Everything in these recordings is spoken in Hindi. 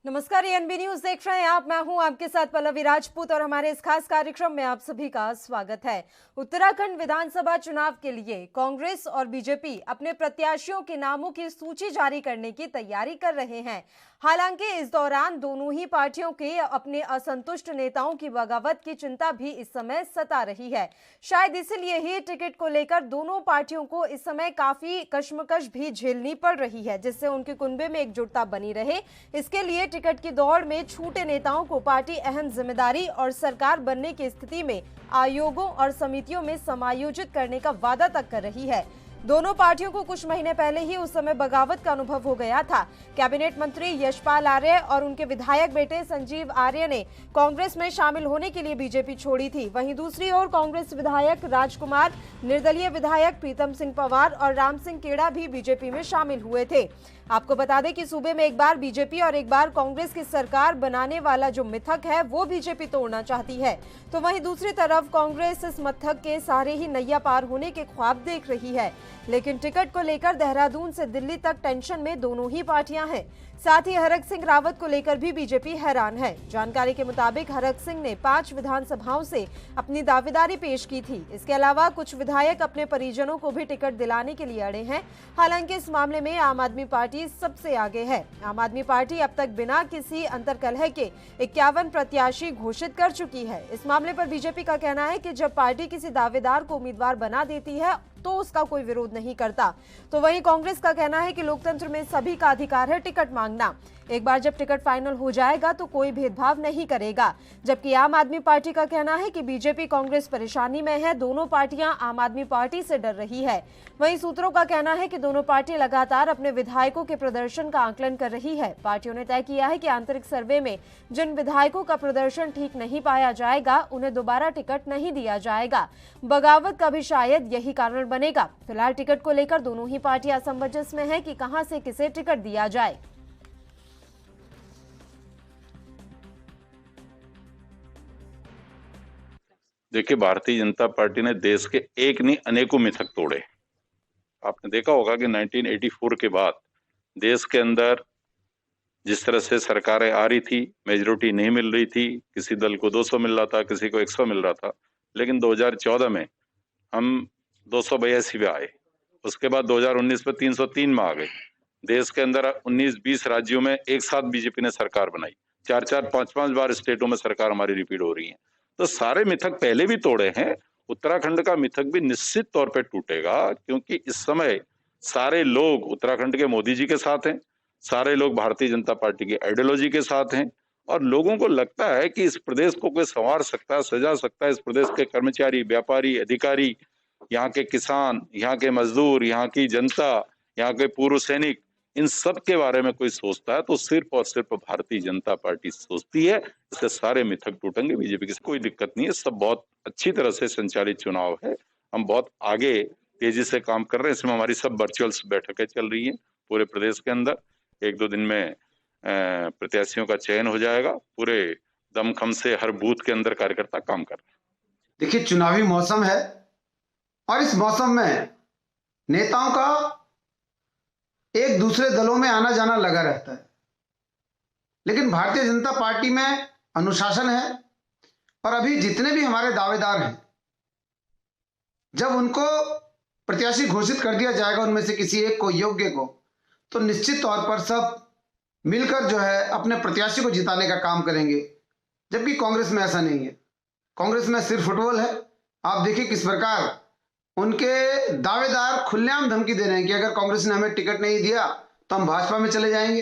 नमस्कार, एएनबी न्यूज देख रहे हैं आप। मैं हूं आपके साथ पल्लवी राजपूत और हमारे इस खास कार्यक्रम में आप सभी का स्वागत है। उत्तराखंड विधानसभा चुनाव के लिए कांग्रेस और बीजेपी अपने प्रत्याशियों के नामों की सूची जारी करने की तैयारी कर रहे हैं। हालांकि इस दौरान दोनों ही पार्टियों के अपने असंतुष्ट नेताओं की बगावत की चिंता भी इस समय सता रही है। शायद इसलिए ही टिकट को लेकर दोनों पार्टियों को इस समय काफी कश्मकश भी झेलनी पड़ रही है, जिससे उनके कुनबे में एकजुटता बनी रहे। इसके लिए टिकट की दौड़ में छूटे नेताओं को पार्टी अहम जिम्मेदारी और सरकार बनने की स्थिति में आयोगों और समितियों में समायोजित करने का वादा तक कर रही है। दोनों पार्टियों को कुछ महीने पहले ही उस समय बगावत का अनुभव हो गया था। कैबिनेट मंत्री यशपाल आर्य और उनके विधायक बेटे संजीव आर्य ने कांग्रेस में शामिल होने के लिए बीजेपी छोड़ी थी। वहीं दूसरी ओर कांग्रेस विधायक राजकुमार, निर्दलीय विधायक प्रीतम सिंह पंवार और राम सिंह केड़ा भी बीजेपी में शामिल हुए थे। आपको बता दें कि सूबे में एक बार बीजेपी और एक बार कांग्रेस की सरकार बनाने वाला जो मिथक है वो बीजेपी तोड़ना चाहती है, तो वहीं दूसरी तरफ कांग्रेस इस मिथक के सारे ही नैया पार होने के ख्वाब देख रही है। लेकिन टिकट को लेकर देहरादून से दिल्ली तक टेंशन में दोनों ही पार्टियां हैं। साथ ही हरक सिंह रावत को लेकर भी बीजेपी हैरान है। जानकारी के मुताबिक हरक सिंह ने 5 विधानसभाओं से अपनी दावेदारी पेश की थी। इसके अलावा कुछ विधायक अपने परिजनों को भी टिकट दिलाने के लिए अड़े हैं। हालांकि इस मामले में आम आदमी पार्टी सबसे आगे है। आम आदमी पार्टी अब तक बिना किसी अंतर्कलह के 51 प्रत्याशी घोषित कर चुकी है। इस मामले पर बीजेपी का कहना है कि जब पार्टी किसी दावेदार को उम्मीदवार बना देती है तो उसका कोई विरोध नहीं करता। तो वहीं कांग्रेस का कहना है कि लोकतंत्र में सभी का अधिकार है टिकट मांगना। एक बार जब टिकट फाइनल हो जाएगा तो कोई भेदभाव नहीं करेगा। जबकि आम आदमी पार्टी का कहना है कि बीजेपी कांग्रेस परेशानी में है, दोनों पार्टियां आम आदमी पार्टी से डर रही है। वहीं सूत्रों का कहना है कि दोनों पार्टियां लगातार अपने विधायकों के प्रदर्शन का आकलन कर रही है। पार्टियों ने तय किया है कि आंतरिक सर्वे में जिन विधायकों का प्रदर्शन ठीक नहीं पाया जाएगा उन्हें दोबारा टिकट नहीं दिया जाएगा। बगावत का भी शायद यही कारण बनेगा। फिलहाल टिकट को लेकर दोनों ही पार्टियां असमंजस में है कि कहां से किसे टिकट दिया जाए। देखिए, भारतीय जनता पार्टी ने देश के एक नहीं अनेकों मिथक तोड़े। आपने देखा होगा कि 1984 के बाद देश के अंदर जिस तरह से सरकारें आ रही थी, मेजोरिटी नहीं मिल रही थी, किसी दल को 200 मिल रहा था, किसी को 100 मिल रहा था, लेकिन 2014 में हम 282 पे आए। उसके बाद 2019 में 303 में आ गए। देश के अंदर 19-20 राज्यों में एक साथ बीजेपी ने सरकार बनाई। 4-4, 5-5 बार स्टेटों में सरकार हमारी रिपीट हो रही है। तो सारे मिथक पहले भी तोड़े हैं। उत्तराखंड का मिथक भी निश्चित तौर पे टूटेगा, क्योंकि इस समय सारे लोग उत्तराखंड के मोदी जी के साथ हैं, सारे लोग भारतीय जनता पार्टी की आइडियोलॉजी के साथ हैं, और लोगों को लगता है कि इस प्रदेश को कोई संवार सकता है, सजा सकता है। इस प्रदेश के कर्मचारी, व्यापारी, अधिकारी, यहाँ के किसान, यहाँ के मजदूर, यहाँ की जनता, यहाँ के पूर्व सैनिक, इन सब के बारे में कोई सोचता है तो सिर्फ और सिर्फ भारतीय जनता पार्टी सोचती है। इससे सारे मिथक टूटेंगे। बीजेपी की कोई दिक्कत नहीं है। सब बहुत अच्छी तरह से संचालित चुनाव है। हम बहुत आगे तेजी से काम कर रहे हैं। इसमें हमारी सब वर्चुअल बैठकें चल रही हैं पूरे प्रदेश के अंदर। 1-2 दिन में प्रत्याशियों का चयन हो जाएगा। पूरे दमखम से हर बूथ के अंदर कार्यकर्ता काम कर रहे हैं। देखिए, चुनावी मौसम है और इस मौसम में नेताओं का एक दूसरे दलों में आना जाना लगा रहता है, लेकिन भारतीय जनता पार्टी में अनुशासन है। और अभी जितने भी हमारे दावेदार हैं, जब उनको प्रत्याशी घोषित कर दिया जाएगा उनमें से किसी एक को, योग्य को, तो निश्चित तौर पर सब मिलकर जो है अपने प्रत्याशी को जिताने का काम करेंगे। जबकि कांग्रेस में ऐसा नहीं है। कांग्रेस में सिर्फ फुटबॉल है। आप देखिए किस प्रकार उनके दावेदार खुलेआम धमकी दे रहे हैं कि अगर कांग्रेस ने हमें टिकट नहीं दिया तो हम भाजपा में चले जाएंगे।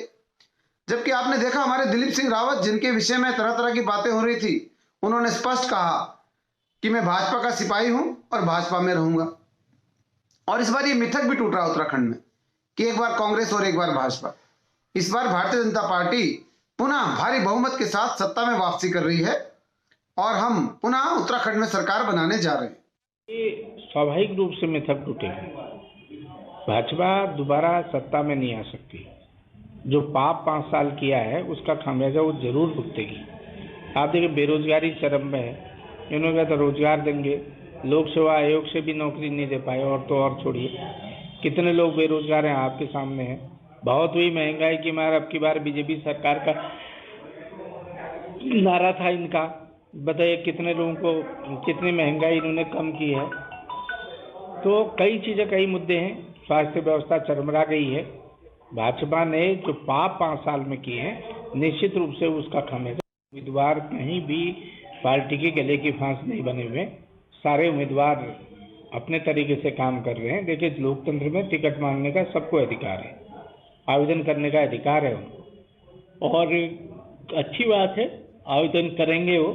जबकि आपने देखा हमारे दिलीप सिंह रावत, जिनके विषय में तरह तरह की बातें हो रही थी, उन्होंने स्पष्ट कहा कि मैं भाजपा का सिपाही हूं और भाजपा में रहूंगा। और इस बार ये मिथक भी टूट रहा है उत्तराखंड में कि एक बार कांग्रेस और एक बार भाजपा। इस बार भारतीय जनता पार्टी पुनः भारी बहुमत के साथ सत्ता में वापसी कर रही है और हम पुनः उत्तराखंड में सरकार बनाने जा रहे हैं। ये स्वाभाविक रूप से मिथक टूटेगा। भाजपा दोबारा सत्ता में नहीं आ सकती। जो पाप 5 साल किया है उसका खामियाजा वो जरूर भुगतेगी। आप देखिए, बेरोजगारी चरम में है। इन्होंने कहा था रोजगार देंगे, लोक सेवा आयोग से भी नौकरी नहीं दे पाए, और तो और छोड़िए कितने लोग बेरोजगार हैं आपके सामने हैं। बहुत हुई महंगाई की मार। अब की बार बीजेपी सरकार का नारा था इनका, बताइए कितने लोगों को कितनी महंगाई इन्होंने कम की है। तो कई चीज़ें, कई मुद्दे हैं। स्वास्थ्य व्यवस्था चरमरा गई है। भाजपा ने जो पाप 5 साल में किए हैं, निश्चित रूप से उसका खामियाजा। उम्मीदवार कहीं भी पार्टी के गले की फांस नहीं बने हुए, सारे उम्मीदवार अपने तरीके से काम कर रहे हैं। देखिए, लोकतंत्र में टिकट मांगने का सबको अधिकार है, आवेदन करने का अधिकार है उनको, और अच्छी बात है, आवेदन करेंगे वो,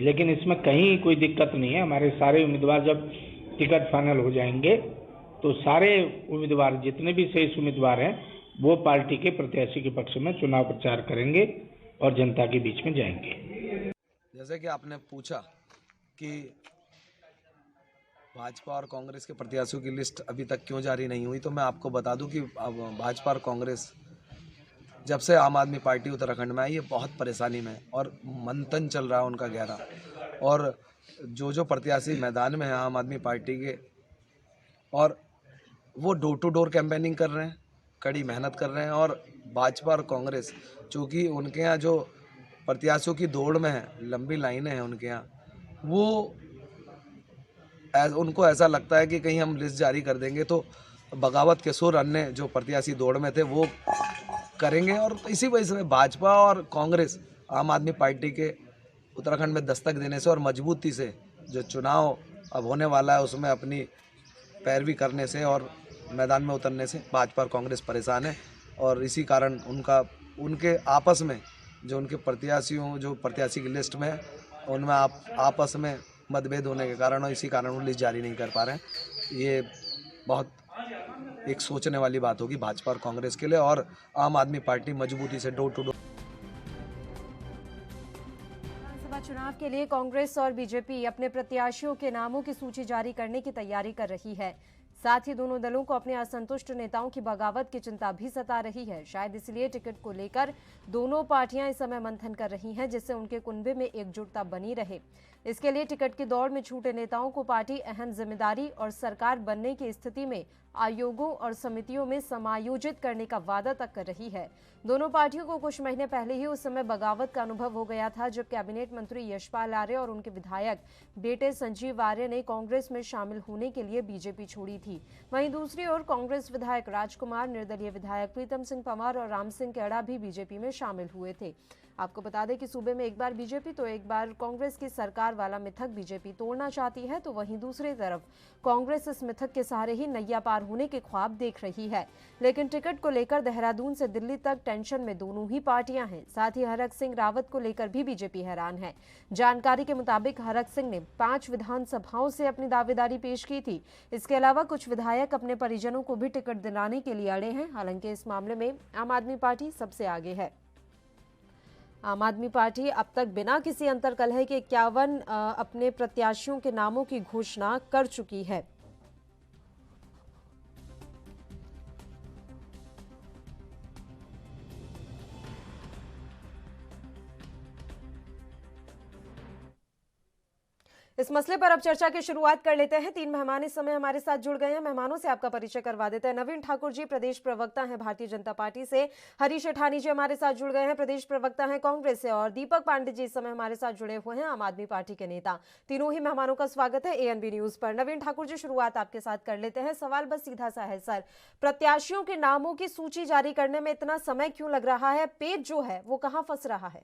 लेकिन इसमें कहीं कोई दिक्कत नहीं है। हमारे सारे उम्मीदवार जब टिकट फाइनल हो जाएंगे तो सारे उम्मीदवार, जितने भी शेष उम्मीदवार हैं, वो पार्टी के प्रत्याशी के पक्ष में चुनाव प्रचार करेंगे और जनता के बीच में जाएंगे। जैसे कि आपने पूछा कि भाजपा और कांग्रेस के प्रत्याशियों की लिस्ट अभी तक क्यों जारी नहीं हुई, तो मैं आपको बता दूं कि अब भाजपा और कांग्रेस जब से आम आदमी पार्टी उत्तराखंड में आई है, बहुत परेशानी में और मंथन चल रहा है उनका गहरा। और जो प्रत्याशी मैदान में है आम आदमी पार्टी के, और वो डोर टू डोर कैंपेनिंग कर रहे हैं, कड़ी मेहनत कर रहे हैं। और भाजपा और कांग्रेस, चूँकि उनके यहाँ जो प्रत्याशियों की दौड़ में है, लंबी लाइनें हैं उनके यहाँ, वो उनको ऐसा लगता है कि कहीं हम लिस्ट जारी कर देंगे तो बगावत के सुर अन्य जो प्रत्याशी दौड़ में थे वो करेंगे। और इसी वजह से भाजपा और कांग्रेस आम आदमी पार्टी के उत्तराखंड में दस्तक देने से और मजबूती से जो चुनाव अब होने वाला है उसमें अपनी पैरवी करने से और मैदान में उतरने से भाजपा और कांग्रेस परेशान है। और इसी कारण उनके आपस में जो उनके प्रत्याशी की लिस्ट में उनमें आपस में मतभेद होने के कारण, और इसी कारण वो लिस्ट जारी नहीं कर पा रहे हैं। ये बहुत एक सोचने वाली बात होगी भाजपा और कांग्रेस के लिए। और आम आदमी पार्टी मजबूती से डोर टू डोर। विधानसभा चुनाव के लिए कांग्रेस और बीजेपी अपने प्रत्याशियों के नामों की सूची जारी करने की तैयारी कर रही है। साथ ही दोनों दलों को अपने असंतुष्ट नेताओं की बगावत की चिंता भी सता रही है। शायद इसलिए टिकट को लेकर दोनों पार्टियां इस समय मंथन कर रही हैं, जिससे उनके कुनबे में एकजुटता बनी रहे। इसके लिए टिकट की दौड़ में छूटे नेताओं को पार्टी अहम जिम्मेदारी और सरकार बनने की स्थिति में आयोगों और समितियों में समायोजित करने का वादा तक कर रही है। दोनों पार्टियों को कुछ महीने पहले ही उस समय बगावत का अनुभव हो गया था, जब कैबिनेट मंत्री यशपाल आर्य और उनके विधायक बेटे संजीव आर्य ने कांग्रेस में शामिल होने के लिए बीजेपी छोड़ी थी। वहीं दूसरी ओर कांग्रेस विधायक राजकुमार, निर्दलीय विधायक प्रीतम सिंह पंवार और राम सिंह केड़ा भी बीजेपी में शामिल हुए थे। आपको बता दें कि सूबे में एक बार बीजेपी तो एक बार कांग्रेस की सरकार वाला मिथक बीजेपी तोड़ना चाहती है, तो वहीं दूसरी तरफ कांग्रेस इस मिथक के सहारे ही नैया पार होने के ख्वाब देख रही है। लेकिन टिकट को लेकर देहरादून से दिल्ली तक टेंशन में दोनों ही पार्टियां हैं। साथ ही हरक सिंह रावत को लेकर भी बीजेपी हैरान है। जानकारी के मुताबिक हरक सिंह ने 5 विधानसभाओं से अपनी दावेदारी पेश की थी। इसके अलावा कुछ विधायक अपने परिजनों को भी टिकट दिलाने के लिए अड़े हैं। हालांकि इस मामले में आम आदमी पार्टी सबसे आगे है। आम आदमी पार्टी अब तक बिना किसी अंतर्कलह के 51 अपने प्रत्याशियों के नामों की घोषणा कर चुकी है। इस मसले पर अब चर्चा की शुरुआत कर लेते हैं। 3 मेहमान इस समय हमारे साथ जुड़ गए हैं। मेहमानों से आपका परिचय करवा देते हैं। नवीन ठाकुर जी प्रदेश प्रवक्ता हैं भारतीय जनता पार्टी से, हरीश अठानी जी हमारे साथ जुड़ गए हैं, प्रदेश प्रवक्ता हैं कांग्रेस से, और दीपक पांडे जी इस समय हमारे साथ जुड़े हुए हैं, आम आदमी पार्टी के नेता। तीनों ही मेहमानों का स्वागत है ANB न्यूज पर। नवीन ठाकुर जी, शुरुआत आपके साथ कर लेते हैं। सवाल बस सीधा सा है सर, प्रत्याशियों के नामों की सूची जारी करने में इतना समय क्यों लग रहा है? पेज जो है वो कहाँ फंस रहा है?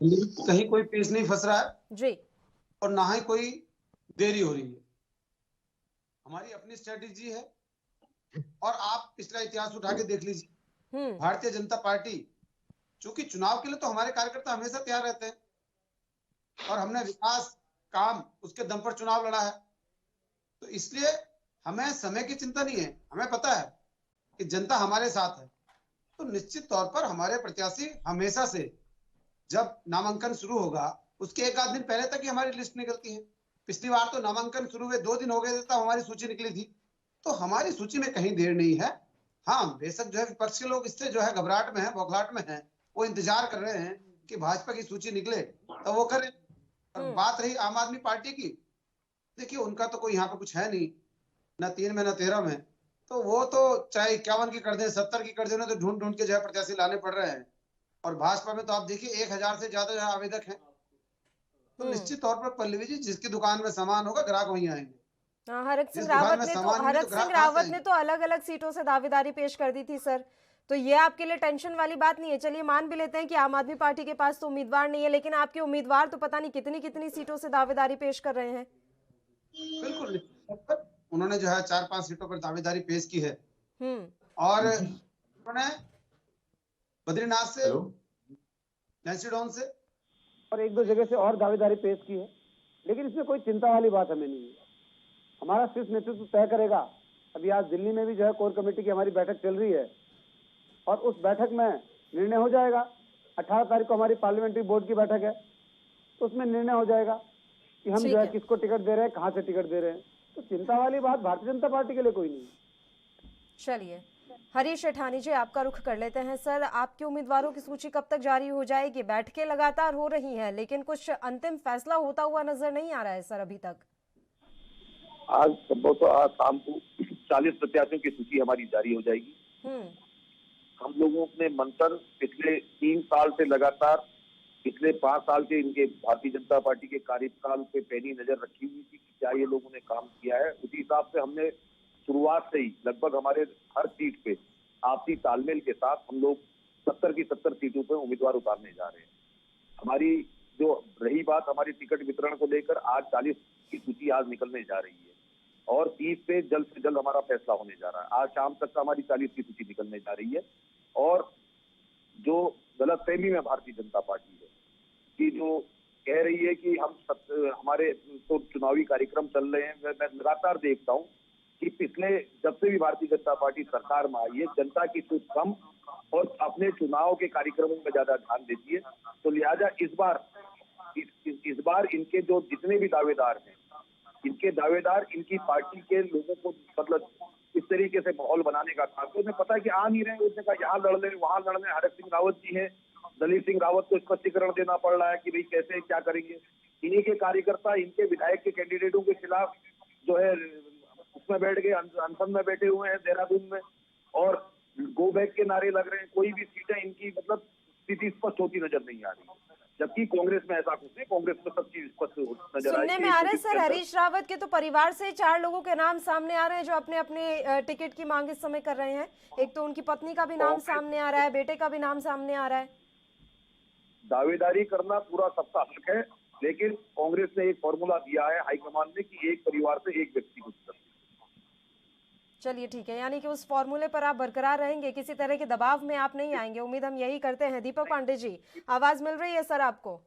कहीं कोई पेज नहीं फंस रहा है जी, और ना ही कोई देरी हो रही है। हमारी अपनी स्ट्रेटेजी है और आप पिछला इतिहास उठा के देख लीजिए। भारतीय जनता पार्टी, चूंकि चुनाव के लिए तो हमारे कार्यकर्ता हमेशा तैयार रहते हैं और हमने विकास काम उसके दम पर चुनाव लड़ा है, तो इसलिए हमें समय की चिंता नहीं है। हमें पता है कि जनता हमारे साथ है, तो निश्चित तौर पर हमारे प्रत्याशी हमेशा से, जब नामांकन शुरू होगा उसके 1 आध दिन पहले तक ही हमारी लिस्ट निकलती है। पिछली बार तो नामांकन शुरू हुए 2 दिन हो गए थे तब हमारी सूची निकली थी, तो हमारी सूची में कहीं देर नहीं है। हाँ, बेशक जो है विपक्ष के लोग इससे जो है घबराहट में है, बौखलाहट में है, वो इंतजार कर रहे हैं कि भाजपा की सूची निकले तो वो करें। और बात रही आम आदमी पार्टी की, देखिए उनका तो कोई यहाँ पे कुछ है नहीं, न 3 में न 13 में, तो वो तो चाहे 51 की कर दें, 70 की कर दें, तो ढूंढ ढूंढ के जो है प्रत्याशी लाने पड़ रहे हैं। और भाजपा में तो आप देखिए 1000 से ज्यादा जो है आवेदक हैं। तो निश्चित तौर पर पल्लवी जी, जिसकी दुकान में सामान होगा ग्राहक वहीं आएंगे। हरक जिस सिंह दुकान रावत में ने तो सामान नहीं तो हरक ग्राहक सिंह कहाँ से रावत ने आएंगे? तो अलग अलग सीटों से दावेदारी पेश कर दी थी सर। तो ये आपके लिए टेंशन वाली बात नहीं है। चलिए मान भी लेते हैं कि आम आदमी पार्टी के पास तो उम्मीदवार नहीं है, लेकिन आपके उम्मीदवार तो पता नहीं कितनी कितनी सीटों से दावेदारी पेश कर रहे हैं। बिल्कुल निश्चित तौर पर उन्होंने जो है 4-5 सीटों पर दावेदारी पेश की है। हम्म। और उन्होंने बद्रीनाथ से, लैंसीडॉन से और एक दो जगह से और दावेदारी पेश की है, लेकिन इसमें कोई चिंता वाली बात हमें नहीं है। हमारा शीर्ष नेतृत्व तय करेगा। अभी आज दिल्ली में भी जो है कोर कमेटी की हमारी बैठक चल रही है और उस बैठक में निर्णय हो जाएगा। 18 तारीख को हमारी पार्लियामेंट्री बोर्ड की बैठक है, तो उसमें निर्णय हो जाएगा कि हम जो है किसको टिकट दे रहे हैं, कहाँ से टिकट दे रहे हैं। तो चिंता वाली बात भारतीय जनता पार्टी के लिए कोई नहीं है। चलिए हरीश सेठानी जी, आपका रुख कर लेते हैं। सर, आपके उम्मीदवारों की सूची कब तक जारी हो जाएगी? बैठकें लगातार हो रही हैं, लेकिन कुछ अंतिम फैसला होता हुआ नजर नहीं आ रहा है सर अभी तक। आज संभवतः आज शाम को 40 प्रत्याशियों की सूची हमारी जारी हो जाएगी। हम लोगों ने मंत्र पिछले 3 साल से लगातार, पिछले 5 साल के इनके भारतीय जनता पार्टी के कार्यकाल पे पैनी नजर रखी हुई थी कि क्या ये लोगों ने काम किया है। उसी हिसाब से हमने शुरुआत से ही लगभग हमारे हर सीट पे आपसी तालमेल के साथ हम लोग 70 की 70 सीटों पे उम्मीदवार उतारने जा रहे हैं। हमारी जो रही बात हमारी टिकट वितरण को लेकर, आज 40 की सूची आज निकलने जा रही है और 30 पे जल्द से जल्द हमारा फैसला होने जा रहा है। आज शाम तक हमारी 40 की सूची निकलने जा रही है। और जो गलतफहमी में भारतीय जनता पार्टी है कि जो कह रही है कि हमारे तो चुनावी कार्यक्रम चल रहे हैं, मैं लगातार देखता हूँ कि पिछले जब से भी भारतीय जनता पार्टी सरकार में आई है, जनता की सोच कम और अपने चुनाव के कार्यक्रमों में ज्यादा ध्यान देती है। तो लिहाजा इस बार इनके जो जितने भी दावेदार हैं, इनके दावेदार इनकी पार्टी के लोगों को मतलब इस तरीके से माहौल बनाने का काम, तो उन्हें पता है कि आ नहीं रहे। उसने कहा यहाँ लड़ ले, वहां लड़ ले। हरक सिंह रावत जी हैं, दलीप सिंह रावत को स्पष्टीकरण देना पड़ रहा है कि भाई कैसे क्या करेंगे। इन्हीं के कार्यकर्ता इनके विधायक के कैंडिडेटों के खिलाफ जो है उसमें बैठ गए, अनशन में बैठे हुए हैं देहरादून में और गो बैक के नारे लग रहे हैं। कोई भी सीटें इनकी मतलब स्थिति स्पष्ट होती नजर नहीं आ रही, जबकि कांग्रेस में ऐसा कुछ नहीं। कांग्रेस में सब चीज स्पष्ट नजर आ रही है। सुनने में आ रहा है सर, हरीश रावत के तो परिवार से 4 लोगों के नाम सामने आ रहे हैं जो अपने अपने टिकट की मांग इस समय कर रहे हैं। एक तो उनकी पत्नी का भी नाम सामने आ रहा है, बेटे का भी नाम सामने आ रहा है। दावेदारी करना पूरा सबका हक है, लेकिन कांग्रेस ने एक फॉर्मूला दिया है हाईकमान ने कि एक परिवार से एक व्यक्ति को चुना। चलिए ठीक है, यानी कि उस फॉर्मूले पर आप बरकरार रहेंगे, किसी तरह के दबाव में आप नहीं आएंगे। उम्मीद हम यही करते हैं। दीपक पांडे जी, आवाज मिल रही है सर आपको?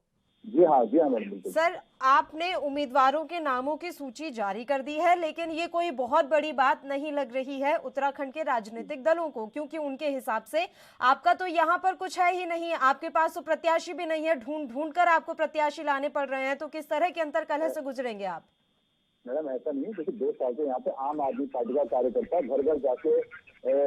जी हाँ मैडम। सर, आपने उम्मीदवारों के नामों की सूची जारी कर दी है, लेकिन ये कोई बहुत बड़ी बात नहीं लग रही है उत्तराखंड के राजनीतिक दलों को, क्योंकि उनके हिसाब से आपका तो यहाँ पर कुछ है ही नहीं। आपके पास तो प्रत्याशी भी नहीं है, ढूंढ ढूंढ कर आपको प्रत्याशी लाने पड़ रहे हैं। तो किस तरह के अंतर्कलह से गुजरेंगे आप? मैडम ऐसा नहीं है, देखिए 2 साल से यहाँ पे आम आदमी पार्टी का कार्यकर्ता घर घर जाके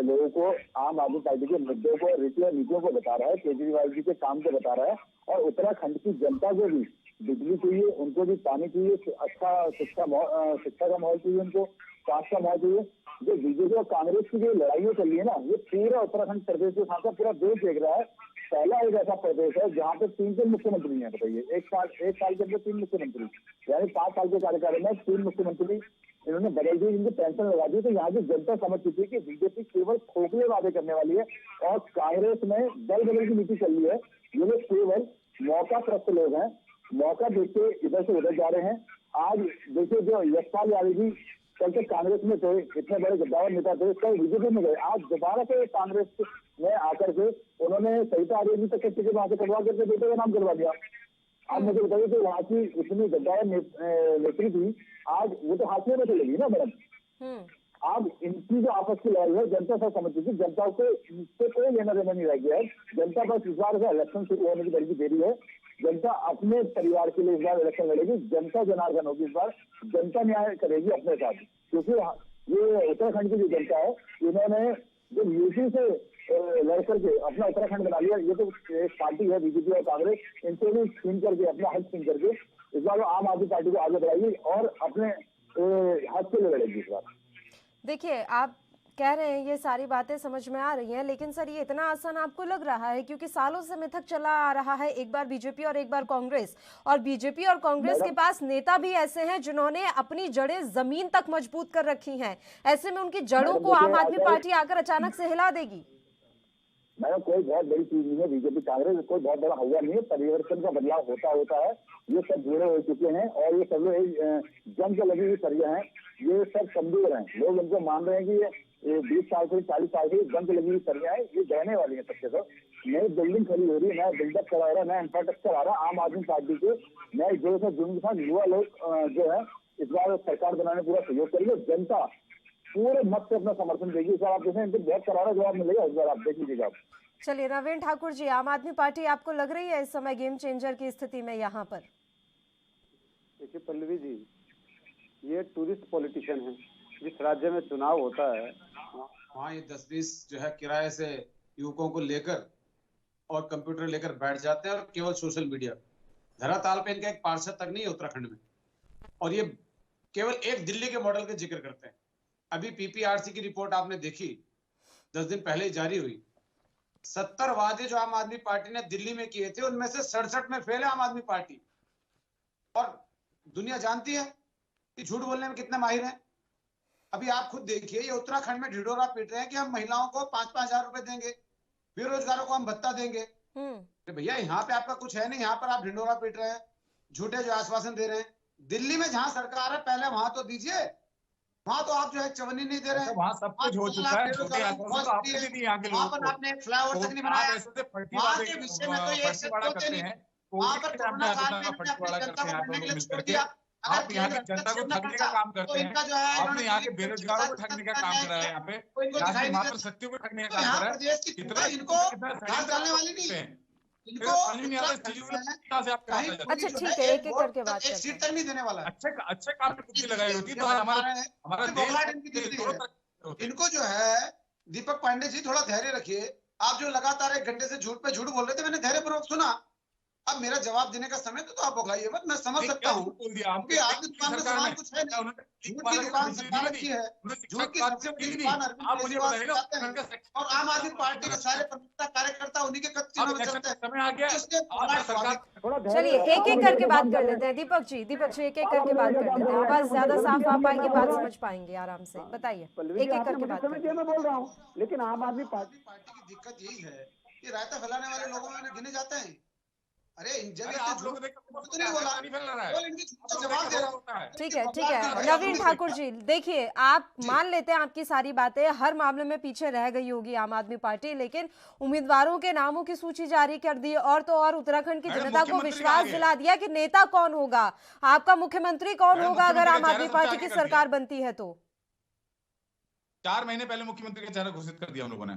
लोगों को आम आदमी पार्टी के मुद्दों को, नीतियों को बता रहा है, केजरीवाल जी के काम को बता रहा है। और उत्तराखंड की जनता को भी बिजली चाहिए, उनको भी पानी चाहिए, अच्छा शिक्षा का माहौल चाहिए, उनको स्वास्थ्य का माहौल चाहिए। जो बीजेपी और कांग्रेस की जो लड़ाइयाँ चल रही है ना, ये पूरा उत्तराखंड प्रदेश के साथ पूरा देश देख रहा है। पहला एक ऐसा प्रदेश है जहाँ पे 3 मुख्यमंत्री हैं। बताइए, एक साल के अंदर 3 मुख्यमंत्री, यानी 5 साल के कार्यकाल में 3 मुख्यमंत्री इन्होंने बदल दी, इनकी पेंशन लगा दी। तो यहाँ की जनता समझ चुकी है कि बीजेपी केवल खोखले वादे करने वाली है और कांग्रेस में दल बदल की नीति चल रही है। ये लोग केवल मौका प्रस्त लोग हैं, मौका देखते इधर से उधर जा रहे हैं। आज देखिए, जो यशपाल यादव जी कल तक कांग्रेस में थे, इतने बड़े गद्दावर नेता थे, कल बीजेपी में गए, आज दोबारा से कांग्रेस में आकर के उन्होंने सहिता आर्य तक के टिकट वहां से कटवा करके बेटे का नाम करवा दिया। अब मुझे बताइए कि वहाँ की इतनी गद्दावर नेत्री थी, आज वो तो हाशिए में चलेगी ना मैडम। अब इनकी जो आपस की लड़ाई है, जनता सब समझ चुकी, जनता को इससे कोई लेना देना नहीं रह गया है। जनता बस इस बार से इलेक्शन शुरू होने की बड़ी देरी है। जनता अपने परिवार के लिए इस बार इलेक्शन लड़ेगी, जनता जनार्दन होगी इस बार, जनता न्याय करेगी अपने साथ। क्योंकि ये उत्तराखंड की जो जनता है, इन्होंने जो यूपी से लड़ करके अपना उत्तराखंड बना लिया। ये तो एक पार्टी है बीजेपी और कांग्रेस, इनसे भी छीन करके, अपना हक छीन करके इस बार आम आदमी पार्टी को आगे बढ़ाएगी और अपने हक के लिए लड़ेगी इस बार। देखिए, आप कह रहे हैं, ये सारी बातें समझ में आ रही हैं, लेकिन सर ये इतना आसान आपको लग रहा है? क्योंकि सालों से मिथक चला आ रहा है, एक बार बीजेपी और एक बार कांग्रेस, और बीजेपी और कांग्रेस के पास नेता भी ऐसे हैं जिन्होंने अपनी जड़ें जमीन तक मजबूत कर रखी हैं। ऐसे में उनकी जड़ों को आम आदमी पार्टी आकर अचानक से हिला देगी। मैडम कोई बहुत बड़ी चीज नहीं है, बीजेपी कांग्रेस कोई बहुत बड़ा हवा नहीं है, परिवर्तन का बदलाव होता है। ये सब जुड़े हो चुके हैं और ये सब लोग जंग से लगी हुई सरिया हैं, ये सब कमजोर हैं। लोग इनको मान रहे हैं कि ये 20 साल से 40 साल से जंग से लगी हुई सरिया है, ये बहने वाली है सबके सब। नई बिल्डिंग खड़ी हो रही है, नया बिल्डअप करा हो रहा है, नया इंफ्रास्ट्रक्चर आ रहा है। आम आदमी पार्टी के नए जोश और जुनून के साथ युवा लोग जो है इस बार सरकार बनाने पूरा सहयोग करेंगे। जनता पूरे मत से अपना समर्थन देगी। इस बार आप देखें, इनको बहुत करारा जवाब मिलेगा इस बार, आप देख लीजिएगा। चलिए नवीन ठाकुर जी, आम आदमी पार्टी आपको लग रही है इस समय गेम चेंजर की स्थिति में यहाँ पर? देखिए पल्लवी जी, ये टूरिस्ट पॉलिटिशियन है। जिस राज्य में चुनाव होता है वहाँ ये 10-20 जो है किराए से युवकों को लेकर और कंप्यूटर लेकर बैठ जाते हैं और केवल सोशल मीडिया, धराताल पे इनका एक पार्षद तक नहीं है उत्तराखंड में, और ये केवल एक दिल्ली के मॉडल का जिक्र करते हैं। अभी पीपीआरसी की रिपोर्ट आपने देखी, 10 दिन पहले ही जारी हुई। 70 वादे जो आम आदमी पार्टी ने दिल्ली में किए थे, उनमें से 67 में फेल है आम आदमी पार्टी। और दुनिया जानती है कि झूठ बोलने में कितने माहिर हैं। अभी आप खुद देखिए, ये उत्तराखंड में ढिढोरा पीट रहे हैं कि हम महिलाओं को 5-5 हजार रुपए देंगे, बेरोजगारों को हम भत्ता देंगे। भैया यहाँ पे आपका कुछ है नहीं, यहाँ पर आप ढिढोरा पीट रहे हैं, झूठे जो आश्वासन दे रहे हैं। दिल्ली में जहाँ सरकार है पहले वहां तो दीजिए, वहां तो आप जो है चवन्नी नहीं दे रहे हैं। वहाँ सब कुछ हो चुका है, वहां पर आपने फ्लाईओवर तक नहीं बनाया। वहां के विषय में तो ये सब होते नहीं। वहां पर कोरोना काल में जनता को बढ़ने के लिए छोड़ दिया। आप यहाँ की जनता को ठगने का काम करते हैं, आपने यहाँ के बेरोजगारों को ठगने का काम करा है, यहाँ पे यहाँ की मात्र शक्तियों को ठगने का काम करा है। इतना इनको घास डालने वाली नहीं है। इनको अच्छा ठीक है, एक एक करके बात एक सीट तक नहीं देने वाला। अच्छे काम में बुद्धि लगाई होती तो हमारा देश। इनको जो है दीपक पांडे जी थोड़ा धैर्य रखिए। आप जो लगातार 1 घंटे से झूठ पे झूठ बोल रहे थे, मैंने धैर्यपूर्वक सुना। अब मेरा जवाब देने का समय तो आप बौखलाइए मत, मैं समझ सकता हूँ क्योंकि आपकी दुकान में सामान कुछ है नहीं। झूठ की दुकान सरकार की है, झूठ की सबसे बड़ी दुकान अरविंद केजरीवाल चलाते हैं और आम आदमी पार्टी के सारे प्रमुख कार्यकर्ता उन्हीं के कच्चे में चलते हैं। चलिए एक एक करके बात कर लेते हैं। दीपक जी एक एक करके बात कर लेते हैं, आवाज ज्यादा साफ आ पाएंगे, बात समझ पाएंगे आराम से। बताइए एक एक करके बात करते हैं। मैं बोल रहा हूँ, लेकिन आम आदमी पार्टी की दिक्कत यही है कि रायता फैलाने वाले लोगों में गिने जाते हैं। अरे इन जगह आप लोग तो नहीं बोला, जवाब दे रहा होता है। ठीक है नवीन ठाकुर जी, देखिए आप मान लेते हैं आपकी सारी बातें, हर मामले में पीछे रह गई होगी आम आदमी पार्टी, लेकिन उम्मीदवारों के नामों की सूची जारी कर दी और तो और उत्तराखंड की जनता को विश्वास दिला दिया कि नेता कौन होगा, आपका मुख्यमंत्री कौन होगा अगर आम आदमी पार्टी की सरकार बनती है तो। 4 महीने पहले मुख्यमंत्री का चेहरा घोषित कर दिया उन लोगों ने।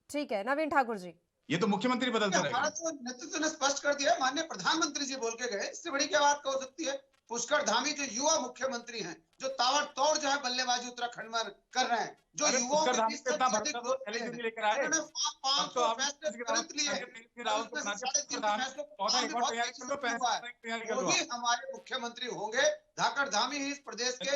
ठीक है नवीन ठाकुर जी, ये तो मुख्यमंत्री बदलता रहेगा। तो नेतृत्व ने स्पष्ट कर दिया, माननीय प्रधानमंत्री जी बोल के गए, इससे बड़ी क्या बात हो सकती है। पुष्कर धामी जो युवा मुख्यमंत्री हैं, जो ताबड़तोड़ जो है बल्लेबाजी उत्तराखंड में कर रहे हैं, जो युवाओं के बीच से लेकर आए, उन्होंने 500 फैसले तुरंत लिए, वो भी हमारे मुख्यमंत्री होंगे। धाकड़ धामी ही इस प्रदेश के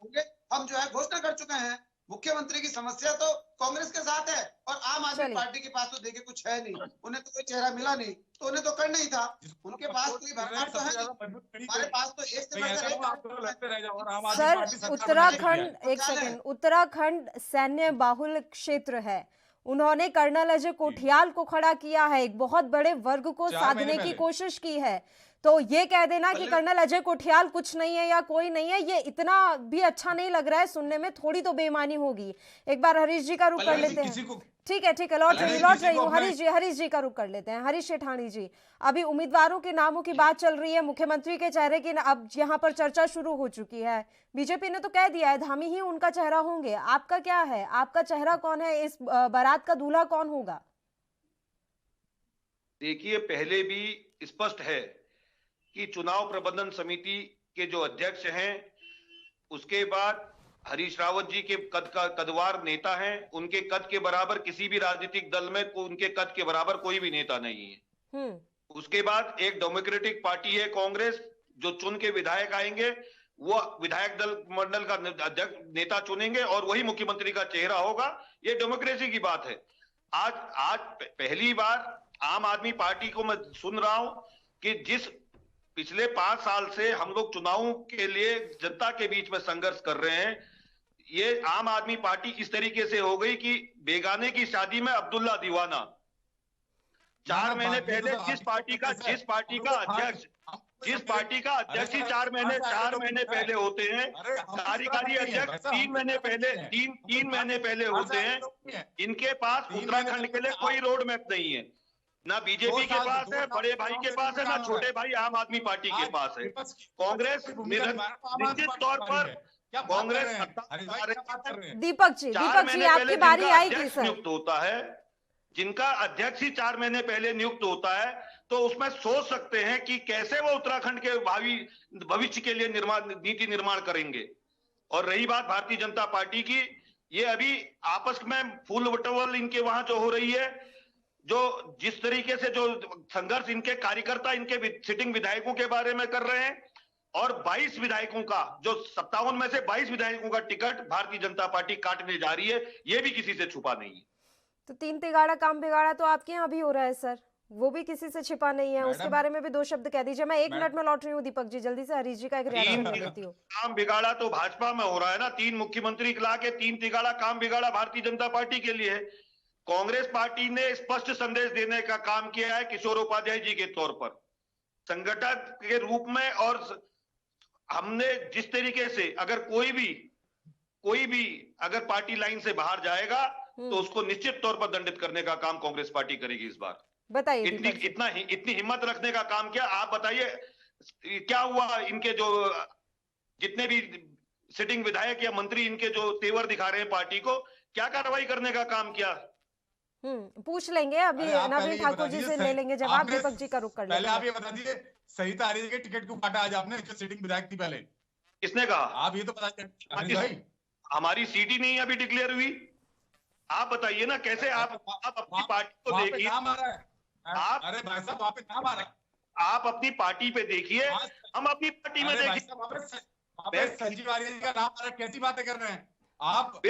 होंगे। हम जो है घोषणा कर चुके हैं, मुख्यमंत्री की समस्या तो कांग्रेस के साथ है और आम आदमी पार्टी के पास तो देखिए कुछ है नहीं, उन्हें तो कोई चेहरा मिला नहीं, तो उन्हें तो करना ही था। उनके पास कोई भरमार तो है, हमारे पास तो एक से सर उत्तराखंड, एक सेकंड, उत्तराखंड सैन्य बाहुल क्षेत्र है, उन्होंने कर्नल अजय कोठियाल को खड़ा किया है, एक बहुत बड़े वर्ग को साधने की कोशिश की है, तो ये कह देना कि कर्नल अजय कोठियाल कुछ नहीं है या कोई नहीं है, ये इतना भी अच्छा नहीं लग रहा है सुनने में, थोड़ी तो बेईमानी होगी। एक बार हरीश जी का रुख कर लेते हैं। ठीक है लौट रही हूँ हरीश जी का रुख कर लेते हैं। हरीश शेठानी जी, अभी उम्मीदवारों के नामों की बात चल रही है, मुख्यमंत्री के चेहरे की अब यहाँ पर चर्चा शुरू हो चुकी है। बीजेपी ने तो कह दिया है धामी ही उनका चेहरा होंगे, आपका क्या है, आपका चेहरा कौन है, इस बारात का दूल्हा कौन होगा? देखिए पहले भी स्पष्ट है कि चुनाव प्रबंधन समिति के जो अध्यक्ष हैं, उसके बाद हरीश रावत जी के कदवार नेता हैं, उनके कद के बराबर किसी भी राजनीतिक दल में उनके कद के बराबर कोई भी नेता नहीं है। उसके बाद एक डेमोक्रेटिक पार्टी है कांग्रेस, जो चुन के विधायक आएंगे, वो विधायक दल मंडल का अध्यक्ष नेता चुनेंगे और वही मुख्यमंत्री का चेहरा होगा। ये डेमोक्रेसी की बात है। आज पहली बार आम आदमी पार्टी को मैं सुन रहा हूं कि जिस पिछले 5 साल से हम लोग चुनावों के लिए जनता के बीच में संघर्ष कर रहे हैं, ये आम आदमी पार्टी इस तरीके से हो गई कि बेगाने की शादी में अब्दुल्ला दीवाना। 4 महीने पहले जिस पार्टी का अध्यक्ष ही 4 महीने पहले होते हैं, कार्यकारी अध्यक्ष 3 महीने पहले होते हैं। इनके पास उत्तराखंड के लिए कोई रोड मैप नहीं है, ना बीजेपी के पास है, बड़े भाई के पास है, ना छोटे भाई आम आदमी पार्टी के पास है। कांग्रेस निश्चित तौर पर दीपक जी आपकी बारी आएगी सर। नियुक्त होता है, जिनका अध्यक्ष ही 4 महीने पहले नियुक्त होता है, तो उसमें सोच सकते हैं कि कैसे वो उत्तराखंड के भावी भविष्य के लिए नीति निर्माण करेंगे। और रही बात भारतीय जनता पार्टी की, ये अभी आपस में फूल बटोल इनके वहां जो हो रही है, जो जिस तरीके से जो संघर्ष इनके कार्यकर्ता इनके सिटिंग विधायकों के बारे में कर रहे हैं, और 22 विधायकों का जो 57 में से 22 विधायकों का टिकट भारतीय जनता पार्टी काटने जा रही है, ये भी किसी से छुपा नहीं है। तो 3 तिगाड़ा काम बिगाड़ा तो आपके यहाँ भी हो रहा है सर, वो भी किसी से छिपा नहीं है। उसके बारे में भी 2 शब्द कह दीजिए। मैं 1 मिनट में लौट रही हूँ दीपक जी, जल्दी से हरीश जी का एक रिएक्शन कर लेती हूँ। काम बिगाड़ा तो भाजपा में हो रहा है ना, 3 मुख्यमंत्री ला के 3 तिगाड़ा काम बिगाड़ा भारतीय जनता पार्टी के लिए है। कांग्रेस पार्टी ने स्पष्ट संदेश देने का काम किया है किशोर उपाध्याय जी के तौर पर संगठक के रूप में, और हमने जिस तरीके से अगर कोई भी अगर पार्टी लाइन से बाहर जाएगा तो उसको निश्चित तौर पर दंडित करने का काम कांग्रेस पार्टी करेगी इस बार। बताइए इतनी हिम्मत रखने का काम किया। आप बताइए क्या हुआ, इनके जो जितने भी सिटिंग विधायक या मंत्री इनके जो तेवर दिखा रहे हैं पार्टी को, क्या कार्रवाई करने का काम किया? पूछ लेंगे अभी, नवीन ठाकुर जी से ले लेंगे जवाब। दीपक जी का रुख कर पहले आप ये बता दीजिए, सरिता हरीश के टिकट क्यों काटा आज आपने, जो सिटिंग विधायक थी पहले? किसने कहा? आप ये तो बता, हमारी सीट ही नहीं अभी डिक्लेयर हुई। आप बताइए ना कैसे आप अपनी पार्टी को देखिए। अरे भाई साहब वहाँ पे नाम आ रहा है, आप अपनी पार्टी पे देखिए, हम अपनी पार्टी में देखिए। संजीव आर्य जी का नाम आ रहा है, कैसी बातें कर रहे हैं आप?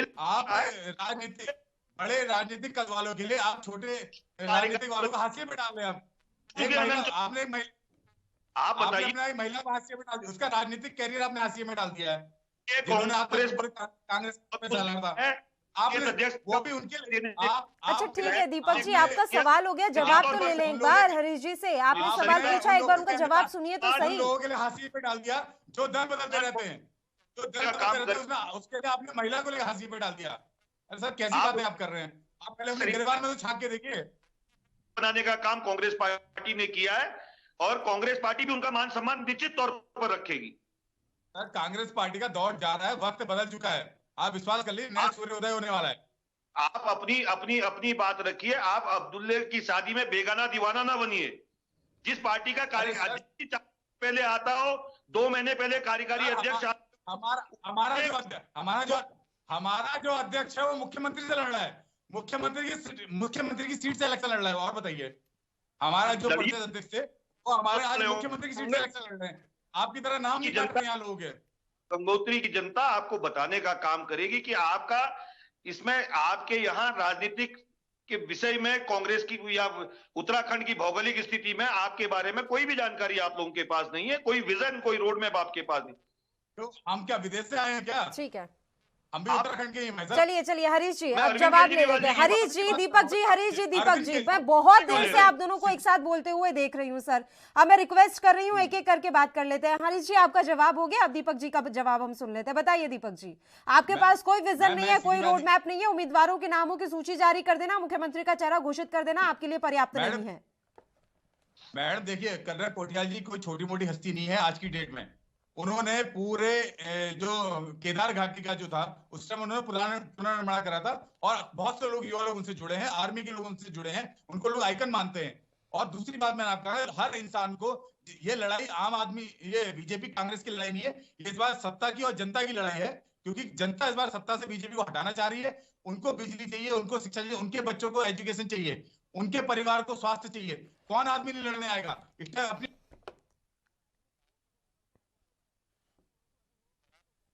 बड़े राजनीतिक कद वालों के लिए आप छोटे राजनीतिक वालों को हाशिए में डाल रहे हैं। आप बताइए, महिला को हाशिए में डाल दिया, उसका राजनीतिक कैरियर आपने हाशिए में डाल दिया है। कांग्रेस वो भी उनके लिए। अच्छा ठीक है दीपक जी, आपका सवाल हो गया, जवाब तो ले लें एक बार हरीश जी से। आपने सवाल पूछा, एक बार उनका जवाब सुनिए तो सही। लोगों के लिए हाशिए पे डाल दिया जो दल बदलते रहते हैं, उसके लिए आपने महिला को लेकर हाशिए पे डाल दिया। अरे सर कैसी बातें आप कर रहे हैं? आप पहले उन्हें गिरफ्तार में तो छाप के देखिए। बनाने का काम कांग्रेस पार्टी ने किया है, और कांग्रेस पार्टी भी उनका मान सम्मान निश्चित तौर पर रखेगी। सर कांग्रेस पार्टी का दौर जा रहा है, वक्त बदल चुका है, आप विश्वास कर लीजिए, नया सूर्योदय होने वाला है। आप अपनी बात रखिए। आप अब्दुल्ले की शादी में बेगाना दीवाना ना बनिए। जिस पार्टी का कार्यकारी पहले आता हो, 2 महीने पहले कार्यकारी अध्यक्ष, हमारा जो अध्यक्ष है वो मुख्यमंत्री से लड़ रहा है, मुख्यमंत्री की सीट से इलेक्शन लड़ रहा है। और बताइए, हमारा जो प्रदेश अध्यक्ष थे वो हमारे आज मुख्यमंत्री की सीट से इलेक्शन लड़ रहे हैं। आपकी तरह नाम नहीं करते यहाँ लोग हैं। गंगोत्री की जनता आपको बताने का काम करेगी कि आपका इसमें आपके यहाँ राजनीतिक के विषय में कांग्रेस की या उत्तराखंड की भौगोलिक स्थिति में आपके बारे में कोई भी जानकारी आप लोगों के पास नहीं है, कोई विजन, कोई रोड मैप आपके पास नहीं। तो हम क्या विदेश से आए हैं क्या? ठीक है, हम भी उत्तराखंड के ही हैं। चलिए हरीश जी अब जवाब ले लेते हैं। हरीश जी, दीपक जी, मैं बहुत देर से आप दोनों को एक साथ बोलते हुए देख रही हूँ सर। अब मैं रिक्वेस्ट कर रही हूँ एक एक करके बात कर लेते हैं। हरीश जी आपका जवाब हो गया, अब दीपक जी का जवाब हम सुन लेते हैं। बताइए दीपक जी, आपके पास कोई विजन नहीं है, कोई रोड मैप नहीं है, उम्मीदवारों के नामों की सूची जारी कर देना, मुख्यमंत्री का चेहरा घोषित कर देना आपके लिए पर्याप्त नहीं है? मैडम देखिए, कर्नल कोटियाल जी कोई छोटी मोटी हस्ती नहीं है आज की डेट में। उन्होंने पूरे जो केदार घाटी का जो था उस टाइम उन्होंने पुनर्निर्माण करा था, और बहुत से लोग, युवा लोग उनसे जुड़े हैं, आर्मी के लोग उनसे जुड़े हैं, उनको लोग आइकन मानते हैं। और दूसरी बात मैंने आपको कहा, हर इंसान को ये लड़ाई आम आदमी, ये बीजेपी कांग्रेस की लड़ाई नहीं है, ये इस बार सत्ता की और जनता की लड़ाई है, क्योंकि जनता इस बार सत्ता से बीजेपी को हटाना चाह रही है। उनको बिजली चाहिए, उनको शिक्षा चाहिए, उनके बच्चों को एजुकेशन चाहिए, उनके परिवार को स्वास्थ्य चाहिए। कौन आदमी नहीं लड़ने आएगा? इसमें अपनी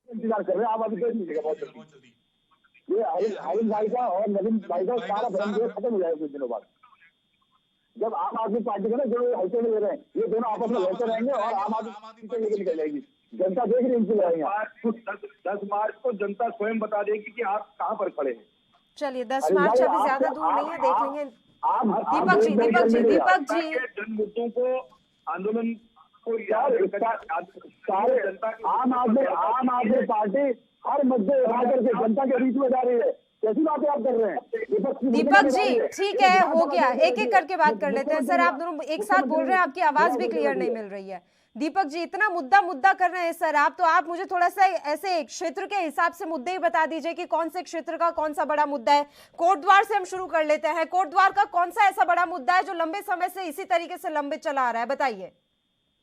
इंतजार कर रहे हैं, आप अभी देख लीजिएगा बहुत जल्दी। ये हारिस भाई का और नवीन भाई का सारा भ्रम जो खत्म हो जाएगा कुछ दिनों बाद, जब आम आदमी पार्टी का ना जो हल्के में ले रहे हैं, ये दोनों आपस में लड़ते रहेंगे और आम आदमी से लेकर निकल जाएगी। जनता देख रही है इनकी लड़ाइयाँ। 10 मार्च को जनता स्वयं बता देगी कि आप कहाँ पर खड़े हैं। चलिए 10 मार्च अभी ज्यादा दूर नहीं है, देख लेंगे। दीपक जी जन मुद्दों को, आंदोलन को याद सारे आम आदमी पार्टी हर मुद्दे उठा करके जनता के बीच में जा रही है। कैसी बातें आप कर रहे हैं दीपक जी? ठीक है, हो गया, एक एक करके बात कर लेते हैं। सर आप दोनों एक साथ बोल रहे हैं, आपकी आवाज भी क्लियर नहीं मिल रही है। दीपक जी इतना मुद्दा कर रहे हैं सर आप, तो आप मुझे थोड़ा सा ऐसे क्षेत्र के हिसाब से मुद्दे ही बता दीजिए कि कौन से क्षेत्र का कौन सा बड़ा मुद्दा है। कोटद्वार से हम शुरू कर लेते हैं। कोटद्वार का कौन सा ऐसा बड़ा मुद्दा है जो लंबे समय से इसी तरीके से लंबित चला आ रहा है, बताइए।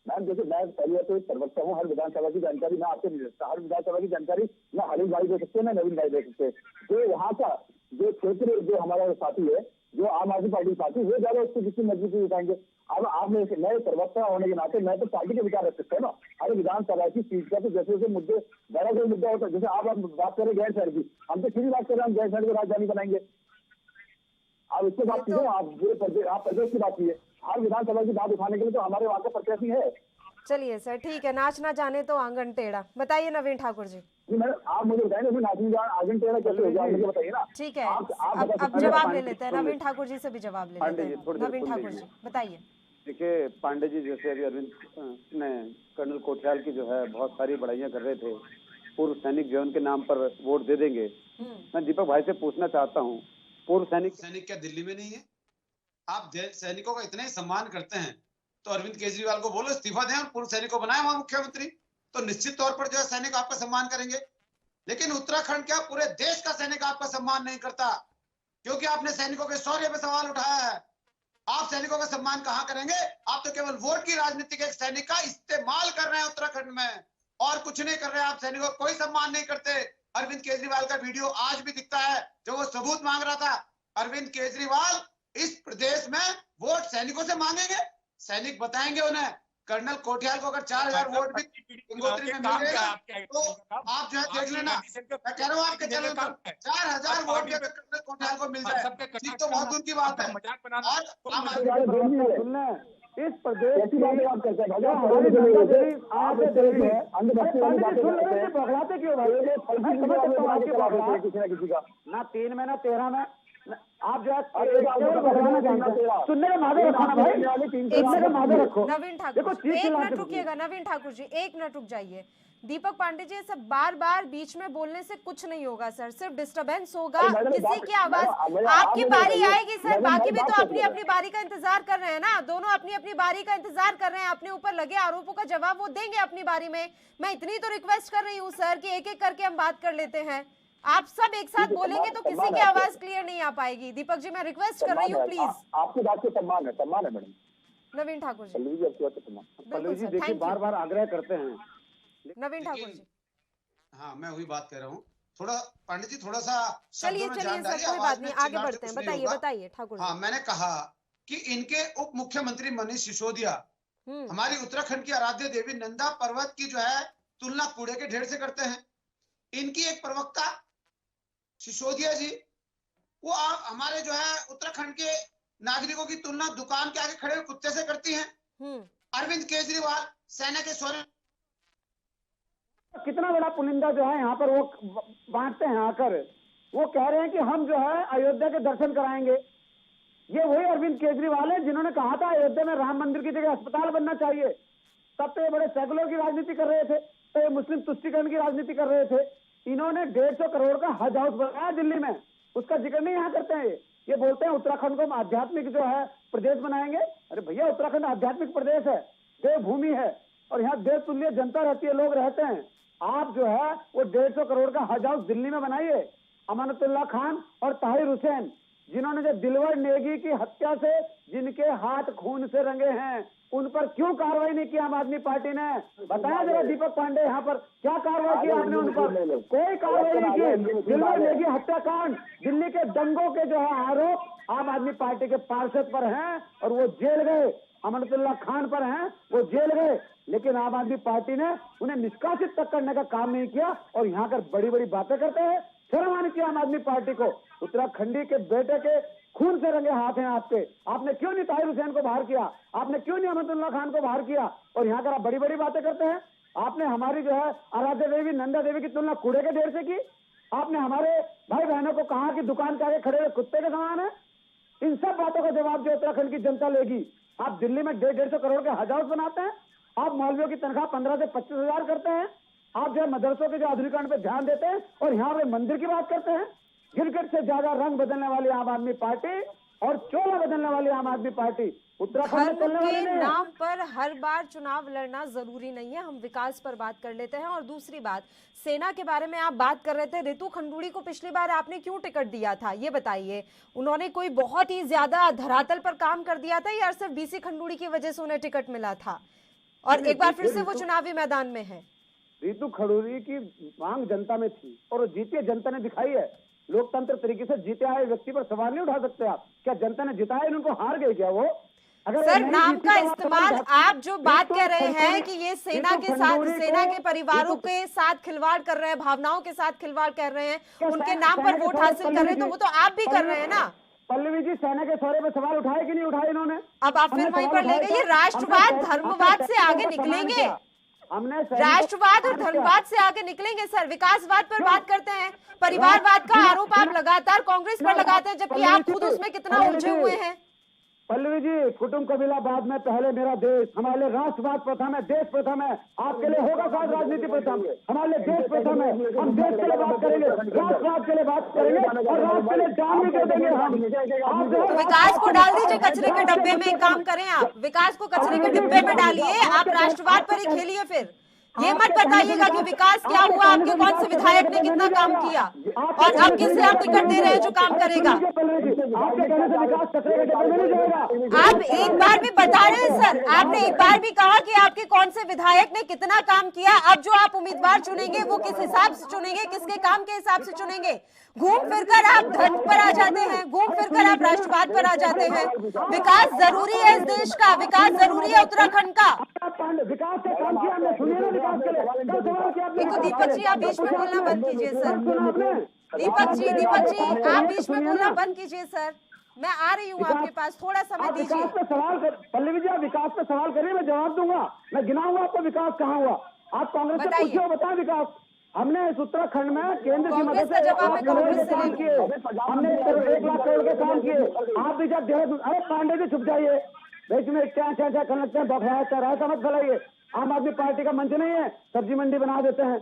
मैम देखिए, मैं पहले तो प्रवक्ता हूँ, हर विधानसभा की जानकारी मैं आपको नहीं दे सकता। हर विधानसभा की जानकारी ना हरीश भाई दे सकते हैं, ना नवीन भाई दे सकते हैं। जो वहाँ का जो क्षेत्र जो हमारा साथी है, जो आम आदमी पार्टी साथी, वो ज्यादा उसको किसी मजबूती दिखाएंगे। अब आप नए प्रवक्ता होने के नाते मैं तो पार्टी के विचार रख सकता है ना, हर विधानसभा की सीट का। तो जैसे जैसे मुद्दे बड़ा कोई मुद्दा होता है, जैसे आप बात करें गैर शहर की, हम तो सीधी बात कर रहे हैं, हम गैर शहर को राजधानी बनाएंगे। आप इससे बात कीजिए, आप प्रदेश की बात कीजिए। हर विधानसभा की बात उठाने के लिए तो हमारे वहाँ का प्रत्याशी है। चलिए सर ठीक है, नाच ना जाने तो आंगन टेढ़ा। बताइए नवीन ठाकुर जी। आप मुझे बताइए आंगन टेढ़ा कैसे हो गया, मुझे बताइए ना। ठीक है, अब जवाब ले लेते हैं, नवीन ठाकुर जी से भी जवाब ले लेते हैं। नवीन ठाकुर जी बताइए। देखिए पांडे जी, जैसे अभी अरविंद ने कर्नल कोठियाल की जो है बहुत सारी बड़ाइयां कर रहे थे, पूर्व सैनिक जो उनके नाम पर वोट दे देंगे। मैं दीपक भाई से पूछना चाहता हूँ, पूर्व सैनिक क्या दिल्ली में नहीं है? आप सैनिकों का इतना ही सम्मान करते हैं तो अरविंद केजरीवाल को बोलो इस्तीफा दें और पूर्व सैनिक को बनाए वहां मुख्यमंत्री, तो निश्चित तौर पर जो है सैनिक आपका सम्मान करेंगे। लेकिन उत्तराखंड क्या पूरे देश का सैनिक आपका सम्मान नहीं करता, क्योंकि आपने सैनिकों के शौर्य पे सवाल उठाया है। आप सैनिकों का सम्मान कहां करेंगे? आप तो केवल वोट की राजनीति के एक सैनिक का इस्तेमाल कर रहे हैं उत्तराखंड में, और कुछ नहीं कर रहे हैं। आप सैनिकों का कोई सम्मान नहीं करते। अरविंद केजरीवाल का वीडियो आज भी दिखता है जो वो सबूत मांग रहा था। अरविंद केजरीवाल इस प्रदेश में वोट सैनिकों से मांगेंगे, सैनिक बताएंगे उन्हें। कर्नल कोठियाल को अगर 4000 वोट भी गंगोत्री में मिल गए तो आप जो है देख लेना। मैं कह रहा हूँ आपके चैनल पर 4000 वोट भी कर्नल कोठियाल को मिल जाए, ठीक तो बहुत दूर की बात है। और इस प्रदेश किसी का ना 3 में ना 13 में आप जो सुनने का मादे रखो ना भाई, सुनने का मादे रखो। नवीन ठाकुर एक मिनट रुकिएगा। नवीन ठाकुर जी एक मिनट रुक जाइए। दीपक पांडे जी सब बार बार बीच में बोलने से कुछ नहीं होगा सर, सिर्फ डिस्टरबेंस होगा, किसी की आवाज। आपकी बारी आएगी सर, बाकी भी तो अपनी अपनी बारी का इंतजार कर रहे हैं ना, दोनों अपनी अपनी बारी का इंतजार कर रहे हैं। अपने ऊपर लगे आरोपों का जवाब वो देंगे अपनी बारी में। मैं इतनी तो रिक्वेस्ट कर रही हूँ सर कि एक एक करके हम बात कर लेते हैं। आप सब एक साथ बोलेंगे तो किसी की आवाज क्लियर नहीं आ पाएगी। दीपक जी मैं रिक्वेस्ट कर रही हूँ प्लीज। आपकी बात से सम्मान है मैडम। नवीन ठाकुर जी पल्लवी जी देखिए बार बार आग्रह करते हैं। नवीन ठाकुर जी हाँ मैं वही बात कर रहा हूँ, थोड़ा पांडे जी थोड़ा सा चलिए सर कोई बात नहीं, आगे बढ़ते हैं। बताइए ठाकुर। हाँ मैंने कहा कि इनके उप मुख्यमंत्री मनीष सिसोदिया हमारी उत्तराखंड की आराध्य देवी नंदा पर्वत की जो है तुलना कूड़े के ढेर से करते हैं। इनकी एक प्रवक्ता सिसोदिया जी वो हमारे जो है उत्तराखंड के नागरिकों की तुलना दुकान के आगे खड़े हुए कुत्ते से करती हैं। अरविंद केजरीवाल सेना के शौर्य कितना बड़ा पुलिंदा जो है यहाँ पर वो बांटते हैं आकर, वो कह रहे हैं कि हम जो है अयोध्या के दर्शन कराएंगे। ये वही अरविंद केजरीवाल है जिन्होंने कहा था अयोध्या में राम मंदिर की जगह अस्पताल बनना चाहिए। तब तो ये बड़े सेकुलर की राजनीति कर रहे थे, तो ये मुस्लिम तुष्टीकरण की राजनीति कर रहे थे। इन्होंने 150 करोड़ का हज हाउस बनाया दिल्ली में, उसका जिक्र नहीं यहाँ करते हैं। ये बोलते हैं उत्तराखंड को आध्यात्मिक जो है प्रदेश बनाएंगे। अरे भैया उत्तराखंड आध्यात्मिक प्रदेश है, देवभूमि है, और यहाँ देवतुल्य जनता रहती है, लोग रहते हैं। आप जो है वो 150 करोड़ का हज हाउस दिल्ली में बनाइए। अमानतुल्लाह खान और ताहिर हुसैन जिन्होंने जो दिलवर नेगी की हत्या से जिनके हाथ खून से रंगे हैं, उन पर क्यों कार्रवाई नहीं की आम आदमी पार्टी ने? बताया जरा दीपक पांडे, यहाँ पर क्या कार्रवाई की आपने उन पर? कोई कार्रवाई नहीं की। दिलवर नेगी हत्याकांड, दिल्ली के दंगों के जो है आरोप आम आदमी पार्टी के पार्षद पर हैं और वो जेल गए। अमनतुल्लाह खान पर हैं, वो जेल गए, लेकिन आम आदमी पार्टी ने उन्हें निष्कासित तक करने का काम नहीं किया और यहाँ कर बड़ी बड़ी बातें करते हैं। शर्म आनी चाहिए आम आदमी पार्टी को। उत्तराखंडी के बेटे के खून से रंगे हाथ हैं आपके। आपने क्यों नहीं ताहिर हुसैन को बाहर किया? आपने क्यों नहीं अमनतुल्लाह खान को बाहर किया? और यहाँ कर आप बड़ी बड़ी बातें करते हैं। आपने हमारी जो है आराध्य देवी नंदा देवी की तुलना कूड़े के ढेर से की। आपने हमारे भाई बहनों को कहा कि दुकान के आगे खड़े हुए कुत्ते के समान है। इन सब बातों का जवाब जो उत्तराखंड की जनता लेगी। आप दिल्ली में 150 करोड़ के हज हाउस बनाते हैं। आप मौलवियों की तनख्वाह 15 से 25 हजार करते हैं। आप जो है मदरसों के जो आधुनिकीकरण पे ध्यान देते हैं और यहाँ पे मंदिर की बात करते हैं। गिरगिट से ज्यादा रंग बदलने वाली आम आदमी पार्टी और चोला बदलने वाली आम आदमी पार्टी उत्तराखंड में चलने वाली के नहीं है। नाम पर हर बार चुनाव लड़ना जरूरी नहीं है। हम विकास पर बात कर लेते हैं। और दूसरी बात, सेना के बारे में आप बात कर रहे थे। रितु खंडूड़ी को पिछली बार आपने क्यों टिकट दिया था, ये बताइए। उन्होंने कोई बहुत ही ज्यादा धरातल पर काम कर दिया था या सिर्फ बीसी खंडूड़ी की वजह से उन्हें टिकट मिला था और एक बार फिर से वो चुनावी मैदान में है? रितु खंडूड़ी की मांग जनता में थी और वो जीती है, जनता ने दिखाई है। लोकतंत्र तरीके से जीते आए व्यक्ति पर सवाल नहीं उठा सकते आप। क्या जनता ने जिताया, उनको हार गए क्या वो? अगर सर, नहीं नाम जीती का तो आप इस्तेमाल, सवाल आप जो बात रितु कर रहे हैं खंडूड़ी- कि ये सेना रितु के साथ, खंडूड़ी सेना को- के परिवारों रितु- के साथ खिलवाड़ कर रहे हैं, भावनाओं के साथ खिलवाड़ कर रहे हैं, क्या उनके सेना- नाम सेना पर के वोट सवाल हासिल कर रहे हैं, तो वो तो आप भी कर रहे हैं ना। पल्लवी जी, सेना के सौरे पे सवाल उठाए कि नहीं उठाए इन्होंने? अब आप फिर वहीं पर ले गए। ये राष्ट्रवाद धर्मवाद से आगे निकलेंगे, हमने राष्ट्रवाद और धर्मवाद से आगे निकलेंगे सर। विकासवाद पर बात करते हैं, परिवारवाद का आरोप आप लगातार कांग्रेस पर लगाते हैं, जबकि आप खुद उसमें कितना उलझे हुए हैं। पल्लवी जी, कुटुंब कबीलावाद में पहले मेरा देश, हमारे लिए राष्ट्रवाद प्रथम है, देश प्रथम है। आपके लिए होगा शायद राजनीति प्रथम, हमारे लिए देश प्रथम है। हम देश के लिए बात करेंगे, राष्ट्रवाद के लिए बात करेंगे और राष्ट्र के लिए जान भी दे देंगे हम। तो विकास को डाल दीजिए कचरे के डब्बे में। एक काम करें, आप विकास को कचरे के डिब्बे में डालिए, आप राष्ट्रवाद पर ही खेलिए। फिर ये मत बताइएगा कि विकास क्या हुआ, आपके कौन से विधायक ने कितना काम किया और अब किसे आप टिकट दे रहे हैं जो काम करेगा। आप एक बार भी बता रहे हैं सर, आपने एक बार भी कहा कि आपके कौन से विधायक ने कितना काम किया। अब जो आप उम्मीदवार चुनेंगे वो किस हिसाब से चुनेंगे, किसके काम के हिसाब से चुनेंगे? घूम फिरकर आप धर्म पर आ जाते हैं, घूम फिरकर आप राष्ट्रवाद पर आ जाते हैं। विकास जरूरी है इस देश का, विकास जरूरी है उत्तराखंड का। विकास का काम किया हमने, सुनिए ना विकास के लिए। एक तो दीपक जी आप बीच में बोलना बंद कीजिए सर। दीपक जी आप बीच में बोलना बंद कीजिए सर। मैं आ रही हूँ आपके पास, थोड़ा समय दीजिए। विकास पे सवाल कर, पल्लवी जी आप विकास पे सवाल करिए, मैं जवाब दूंगा। मैं गिनाऊंगा आपको विकास कहाँ हुआ। आप कांग्रेस से बताइए। पूछिए, बताएं विकास। हमने इस उत्तराखंड में केंद्र की कांग्रेस मदद का से जवाब मैं 1 लाख करोड़ कांग्रेस के से काम ले किए। हमने 1 लाख करोड़ के काम किए। आप भी जब देहरादून, अरे पांडे जी चुप जाइए, बीच में क्या क्या क्या कर लगते हैं, बौखलाया मत फैलाइए। आम आदमी पार्टी का मंच नहीं है, सब्जी मंडी बना देते हैं।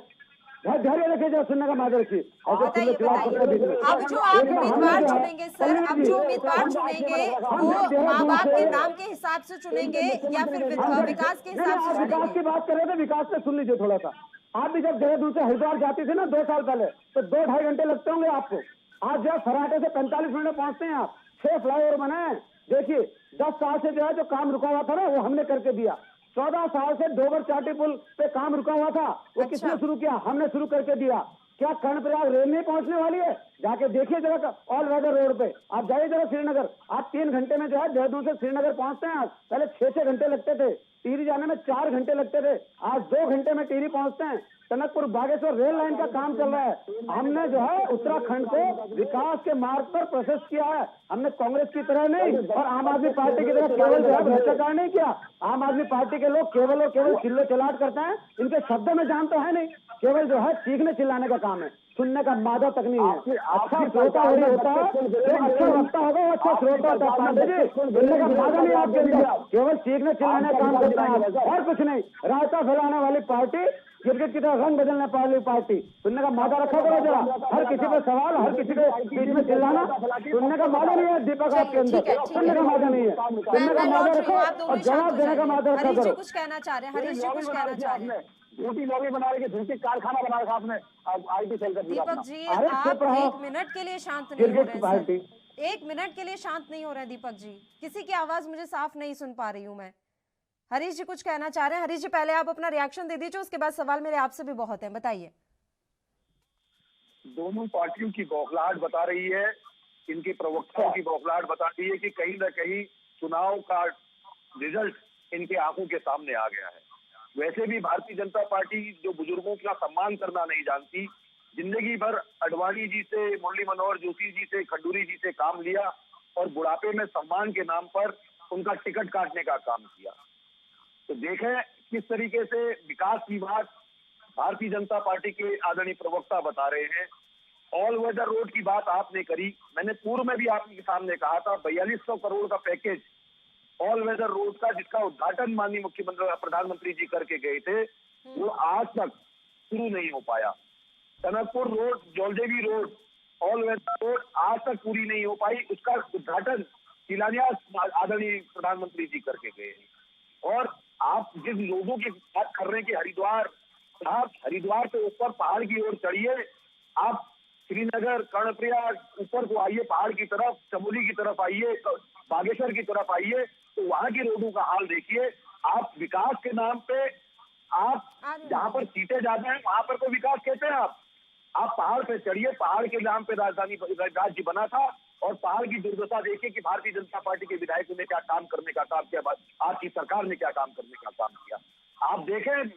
धैर्य रखिए, जरा सुनने का मादर रखिए। बताइए अब जो आप उम्मीदवार चुनेंगे सर, अब जो उम्मीदवार चुनेंगे वो माँ बाप के नाम के हिसाब से चुनेंगे या फिर विकास के हिसाब से विकास चुनेंगे? की बात कर रहे थे, विकास पे सुन लीजिए थोड़ा सा। आप भी जब देहरादून से हरिद्वार जाती थी ना 2 साल पहले, तो 2-2.5 घंटे लगते होंगे आपको। आज जब फराटे से 45 मिनट में पहुंचते हैं आप। 6 फ्लाईओवर बने। देखिए 10 साल से जो है जो काम रुका हुआ था ना, वो हमने करके दिया। 14 साल से डोबर चाटी पुल पे काम रुका हुआ था, वो किसने शुरू किया? हमने शुरू करके दिया। क्या कर्णप्रयाग रेल नहीं पहुंचने वाली है? जाके देखिए जरा ऑल वेदर रोड पे। आप जाइए जरा श्रीनगर, आप 3 घंटे में जो है देहरादून से श्रीनगर पहुंचते हैं। आज पहले 6-6 घंटे लगते थे, टिहरी जाने में 4 घंटे लगते थे, आज 2 घंटे में टिहरी पहुंचते हैं। टनकपुर बागेश्वर रेल लाइन का काम चल रहा है। हमने जो है उत्तराखंड को विकास के मार्ग पर प्रोसेस किया है। हमने कांग्रेस की तरह नहीं और आम आदमी पार्टी की तरह केवल जो है भ्रष्टाचार नहीं किया। आम आदमी पार्टी के लोग केवल और केवल चिल्लो चिल्लाट करते हैं, इनके शब्दों में जान तो है नहीं, केवल जो है चीखने चिल्लाने का काम है, सुनने का मादा तक नहीं है। अच्छा श्रोता वही होता है जो अच्छा वक्ता होगा, वो अच्छा श्रोता होता है। पांडे जी, सुनने का मादा नहीं आपके अंदर, केवल चीखने चिल्लाने का काम करता है और कुछ नहीं। रायता फैलाने वाली पार्टी, क्रिकेट की तरह रंग बदलने वाली पार्टी। सुनने का मादा रखा करो जरा। हर किसी पे सवाल, हर किसी के बीच में चिल्लाना, सुनने का मादा नहीं है दीपक आपके अंदर। सुनने का मादा नहीं है, सुनने का मादा रखो और जवाब देने का मादा रखा करो। कुछ कहना चाह रहे हैं, हरीश जी कुछ कहना चाह रहे हैं। झूठी लॉबी बना रही है, झूठी कारखाना बना रखा आपने आईटी सेल का। दीपक जी आप 1 मिनट के लिए शांत नहीं हो रहे हैं सर। 1 मिनट के लिए शांत नहीं हो रहे हैं दीपक जी। किसी की आवाज मुझे साफ नहीं सुन पा रही हूँ मैं। हरीश जी कुछ कहना चाह रहे हैं। हरीश जी पहले आप अपना रिएक्शन दे दीजिए, उसके बाद सवाल मेरे आपसे भी बहुत हैं, बताइए। दोनों पार्टियों की बौखलाहट बता रही है, इनके प्रवक्ताओं की बौखलाहट बता रही है कि कहीं ना कहीं चुनाव का रिजल्ट इनके आंखों के सामने आ गया है। वैसे भी भारतीय जनता पार्टी जो बुजुर्गों का सम्मान करना नहीं जानती, जिंदगी भर अडवाणी जी से, मुरली मनोहर जोशी जी से, खंडूरी जी से काम लिया और बुढ़ापे में सम्मान के नाम पर उनका टिकट काटने का काम किया। तो देखें किस तरीके से विकास की बात भारतीय जनता पार्टी के आदरणीय प्रवक्ता बता रहे हैं। ऑल वेदर रोड की बात आपने करी, मैंने पूर्व में भी आपके सामने कहा था 4200 करोड़ का पैकेज ऑल वेदर रोड का, जिसका उद्घाटन माननीय मुख्यमंत्री प्रधानमंत्री जी करके गए थे, वो आज तक शुरू नहीं हो पाया। Tanakpur road, Jauldevi road, all weather road आज तक पूरी नहीं हो पाई, उसका उद्घाटन शिलान्यास आदरणीय प्रधानमंत्री जी करके गए। और आप जिस लोगों की बात कर रहे हैं कि हरिद्वार, आप हरिद्वार से ऊपर पहाड़ की ओर चढ़िए, आप श्रीनगर, कर्णप्रयाग ऊपर को आइए, पहाड़ की तरफ, चमोली की तरफ आइए, बागेश्वर की तरफ आइए, तो वहां की रोडों का हाल देखिए। आप विकास के नाम पे, आप जहां पर सीटें ज्यादा हैं वहां पर कोई विकास कहते हैं आप पहाड़ पे चढ़िए, पहाड़ के नाम पे राजधानी राज्य बना था और पहाड़ की दुर्दशा देखिए कि भारतीय जनता पार्टी के विधायकों ने क्या काम करने का काम किया, आपकी सरकार ने क्या काम करने का काम किया। आप देखें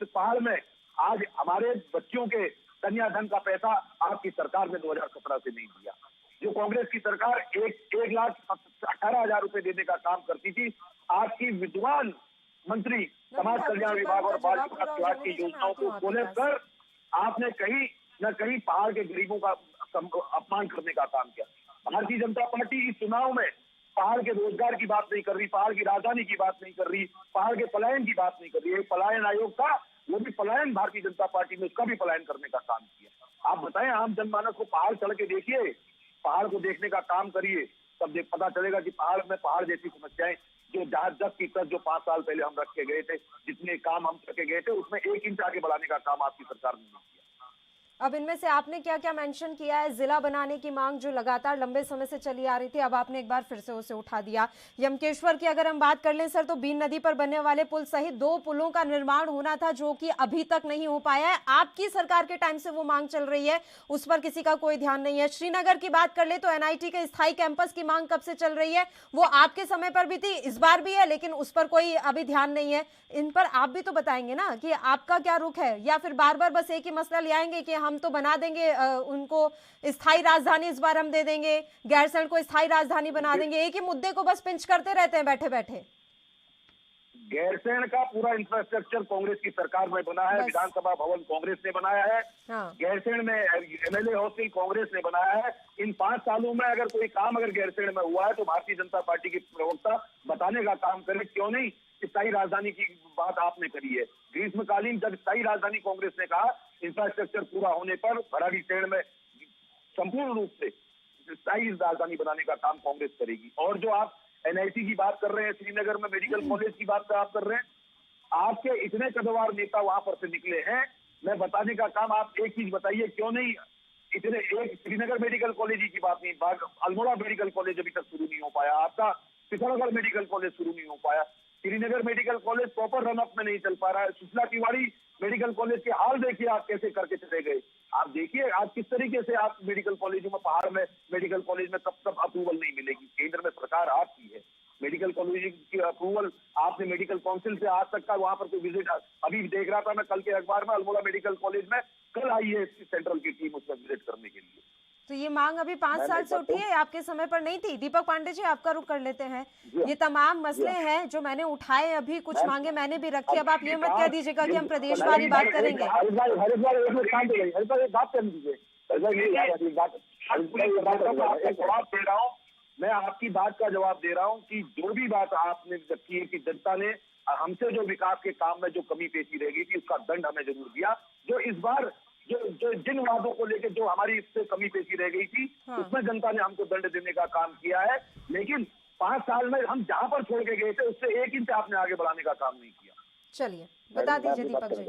पहाड़ में आज हमारे बच्चों के कन्याधन का पैसा आपकी सरकार ने 2017 से नहीं दिया। जो कांग्रेस की सरकार 1,18,000 रुपए देने का काम करती थी, आज की विद्वान मंत्री समाज कल्याण विभाग और बाल विकास विभाग की योजनाओं को खोले कर आपने कहीं न कहीं पहाड़ के गरीबों का अपमान करने का काम किया। भारतीय जनता पार्टी इस चुनाव में पहाड़ के रोजगार की बात नहीं कर रही, पहाड़ की राजधानी की बात नहीं कर रही, पहाड़ के पलायन की बात नहीं कर रही है। पलायन आयोग था, वो भी पलायन भारतीय जनता पार्टी ने उसका भी पलायन करने का काम किया। आप बताएं, आम जनमानस को पहाड़ चढ़ के देखिए, पहाड़ को देखने का काम करिए, तब पता चलेगा कि पहाड़ में पहाड़ जैसी समस्याएं जो 10% जो 5 साल पहले हम रख के गए थे, जितने काम हम करके गए थे, उसमें 1 इंच आगे बढ़ाने का काम आपकी सरकार ने नहीं किया। अब इनमें से आपने क्या क्या मेंशन किया है? जिला बनाने की मांग जो लगातार लंबे समय से चली आ रही थी, अब आपने एक बार फिर से उसे उठा दिया। यमकेश्वर की अगर हम बात कर लें सर, तो बीन नदी पर बनने वाले पुल सहित 2 पुलों का निर्माण होना था, जो कि अभी तक नहीं हो पाया है। आपकी सरकार के टाइम से वो मांग चल रही है, उस पर किसी का कोई ध्यान नहीं है। श्रीनगर की बात कर ले तो NIT के स्थायी कैंपस की मांग कब से चल रही है? वो आपके समय पर भी थी, इस बार भी है, लेकिन उस पर कोई अभी ध्यान नहीं है। इन पर आप भी तो बताएंगे ना कि आपका क्या रुख है, या फिर बार बार बस एक ही मसला ले आएंगे कि हम तो बना देंगे उनको स्थायी राजधानी, इस बार हम दे देंगे, गैरसैंण को स्थायी राजधानी बना देंगे, एक ही मुद्दे को बस पिंच करते रहते हैं बैठे बैठे। गैरसैंण का पूरा इंफ्रास्ट्रक्चर कांग्रेस की सरकार में बना है, विधानसभा भवन कांग्रेस ने बनाया है, गैरसैंण में MLA हॉस्टल कांग्रेस ने बनाया है। इन 5 सालों में अगर कोई काम अगर गैरसैंण में हुआ है तो भारतीय जनता पार्टी के प्रवक्ता बताने का काम करे। क्यों नहीं स्थायी राजधानी की बात आपने करी है? ग्रीष्मकालीन जब स्थायी राजधानी कांग्रेस ने कहा, इंफ्रास्ट्रक्चर पूरा होने पर भराड़ीसैंण में संपूर्ण रूप से स्थायी राजधानी बनाने का काम कांग्रेस करेगी। और जो आप NIT की बात कर रहे हैं, श्रीनगर में मेडिकल कॉलेज की बात आप कर रहे हैं, आपके इतने कद्दावर नेता वहां पर से निकले हैं, मैं बताने का काम, आप एक चीज बताइए, क्यों नहीं इतने, एक श्रीनगर मेडिकल कॉलेज की बात नहीं, अल्मोड़ा मेडिकल कॉलेज अभी तक शुरू नहीं हो पाया, आपका पिथौरागढ़ मेडिकल कॉलेज शुरू नहीं हो पाया, Srinagar medical college proper run up में नहीं चल पा रहा है, सुशीला तिवारी मेडिकल कॉलेज के हाल देखिए आप कैसे करके चले गए। आप देखिए आज किस तरीके से आप मेडिकल कॉलेजों में, पहाड़ में मेडिकल कॉलेज में कब तक अप्रूवल नहीं मिलेगी। केंद्र में सरकार आपकी है, मेडिकल कॉलेज की अप्रूवल आपने मेडिकल काउंसिल से आज तक का वहां पर कोई विजिट, अभी देख रहा था मैं कल के अखबार में, अल्मोड़ा मेडिकल कॉलेज में कल आई है सेंट्रल की टीम उसमें विजिट करने के लिए। तो ये मांग अभी 5 साल से उठी है, आपके समय पर नहीं थी। दीपक पांडे जी, आपका रुख कर लेते हैं। ये तमाम मसले हैं जो मैंने उठाए, अभी कुछ मांगे मैंने भी रखी। अब आप ये मत कह दीजिएगा कि हम प्रदेशवारी बात करेंगे। जवाब दे रहा हूँ मैं, आपकी बात का जवाब दे रहा हूँ कि जो भी बात आपने रखी है कि जनता ने हमसे जो विकास के काम में जो कमी पेशी रह गई थी, उसका दंड हमें जरूर दिया। जो इस बार जो जिन वादों को लेकर जो हमारी इससे कमी पेशी रह गई थी, उसमें जनता ने हमको दंड देने का काम किया है। लेकिन 5 साल में हम जहां पर छोड़ के गए थे, उससे 1 इंच आपने आगे बढ़ाने का काम नहीं किया। चलिए बता दीजिए दीपक जी।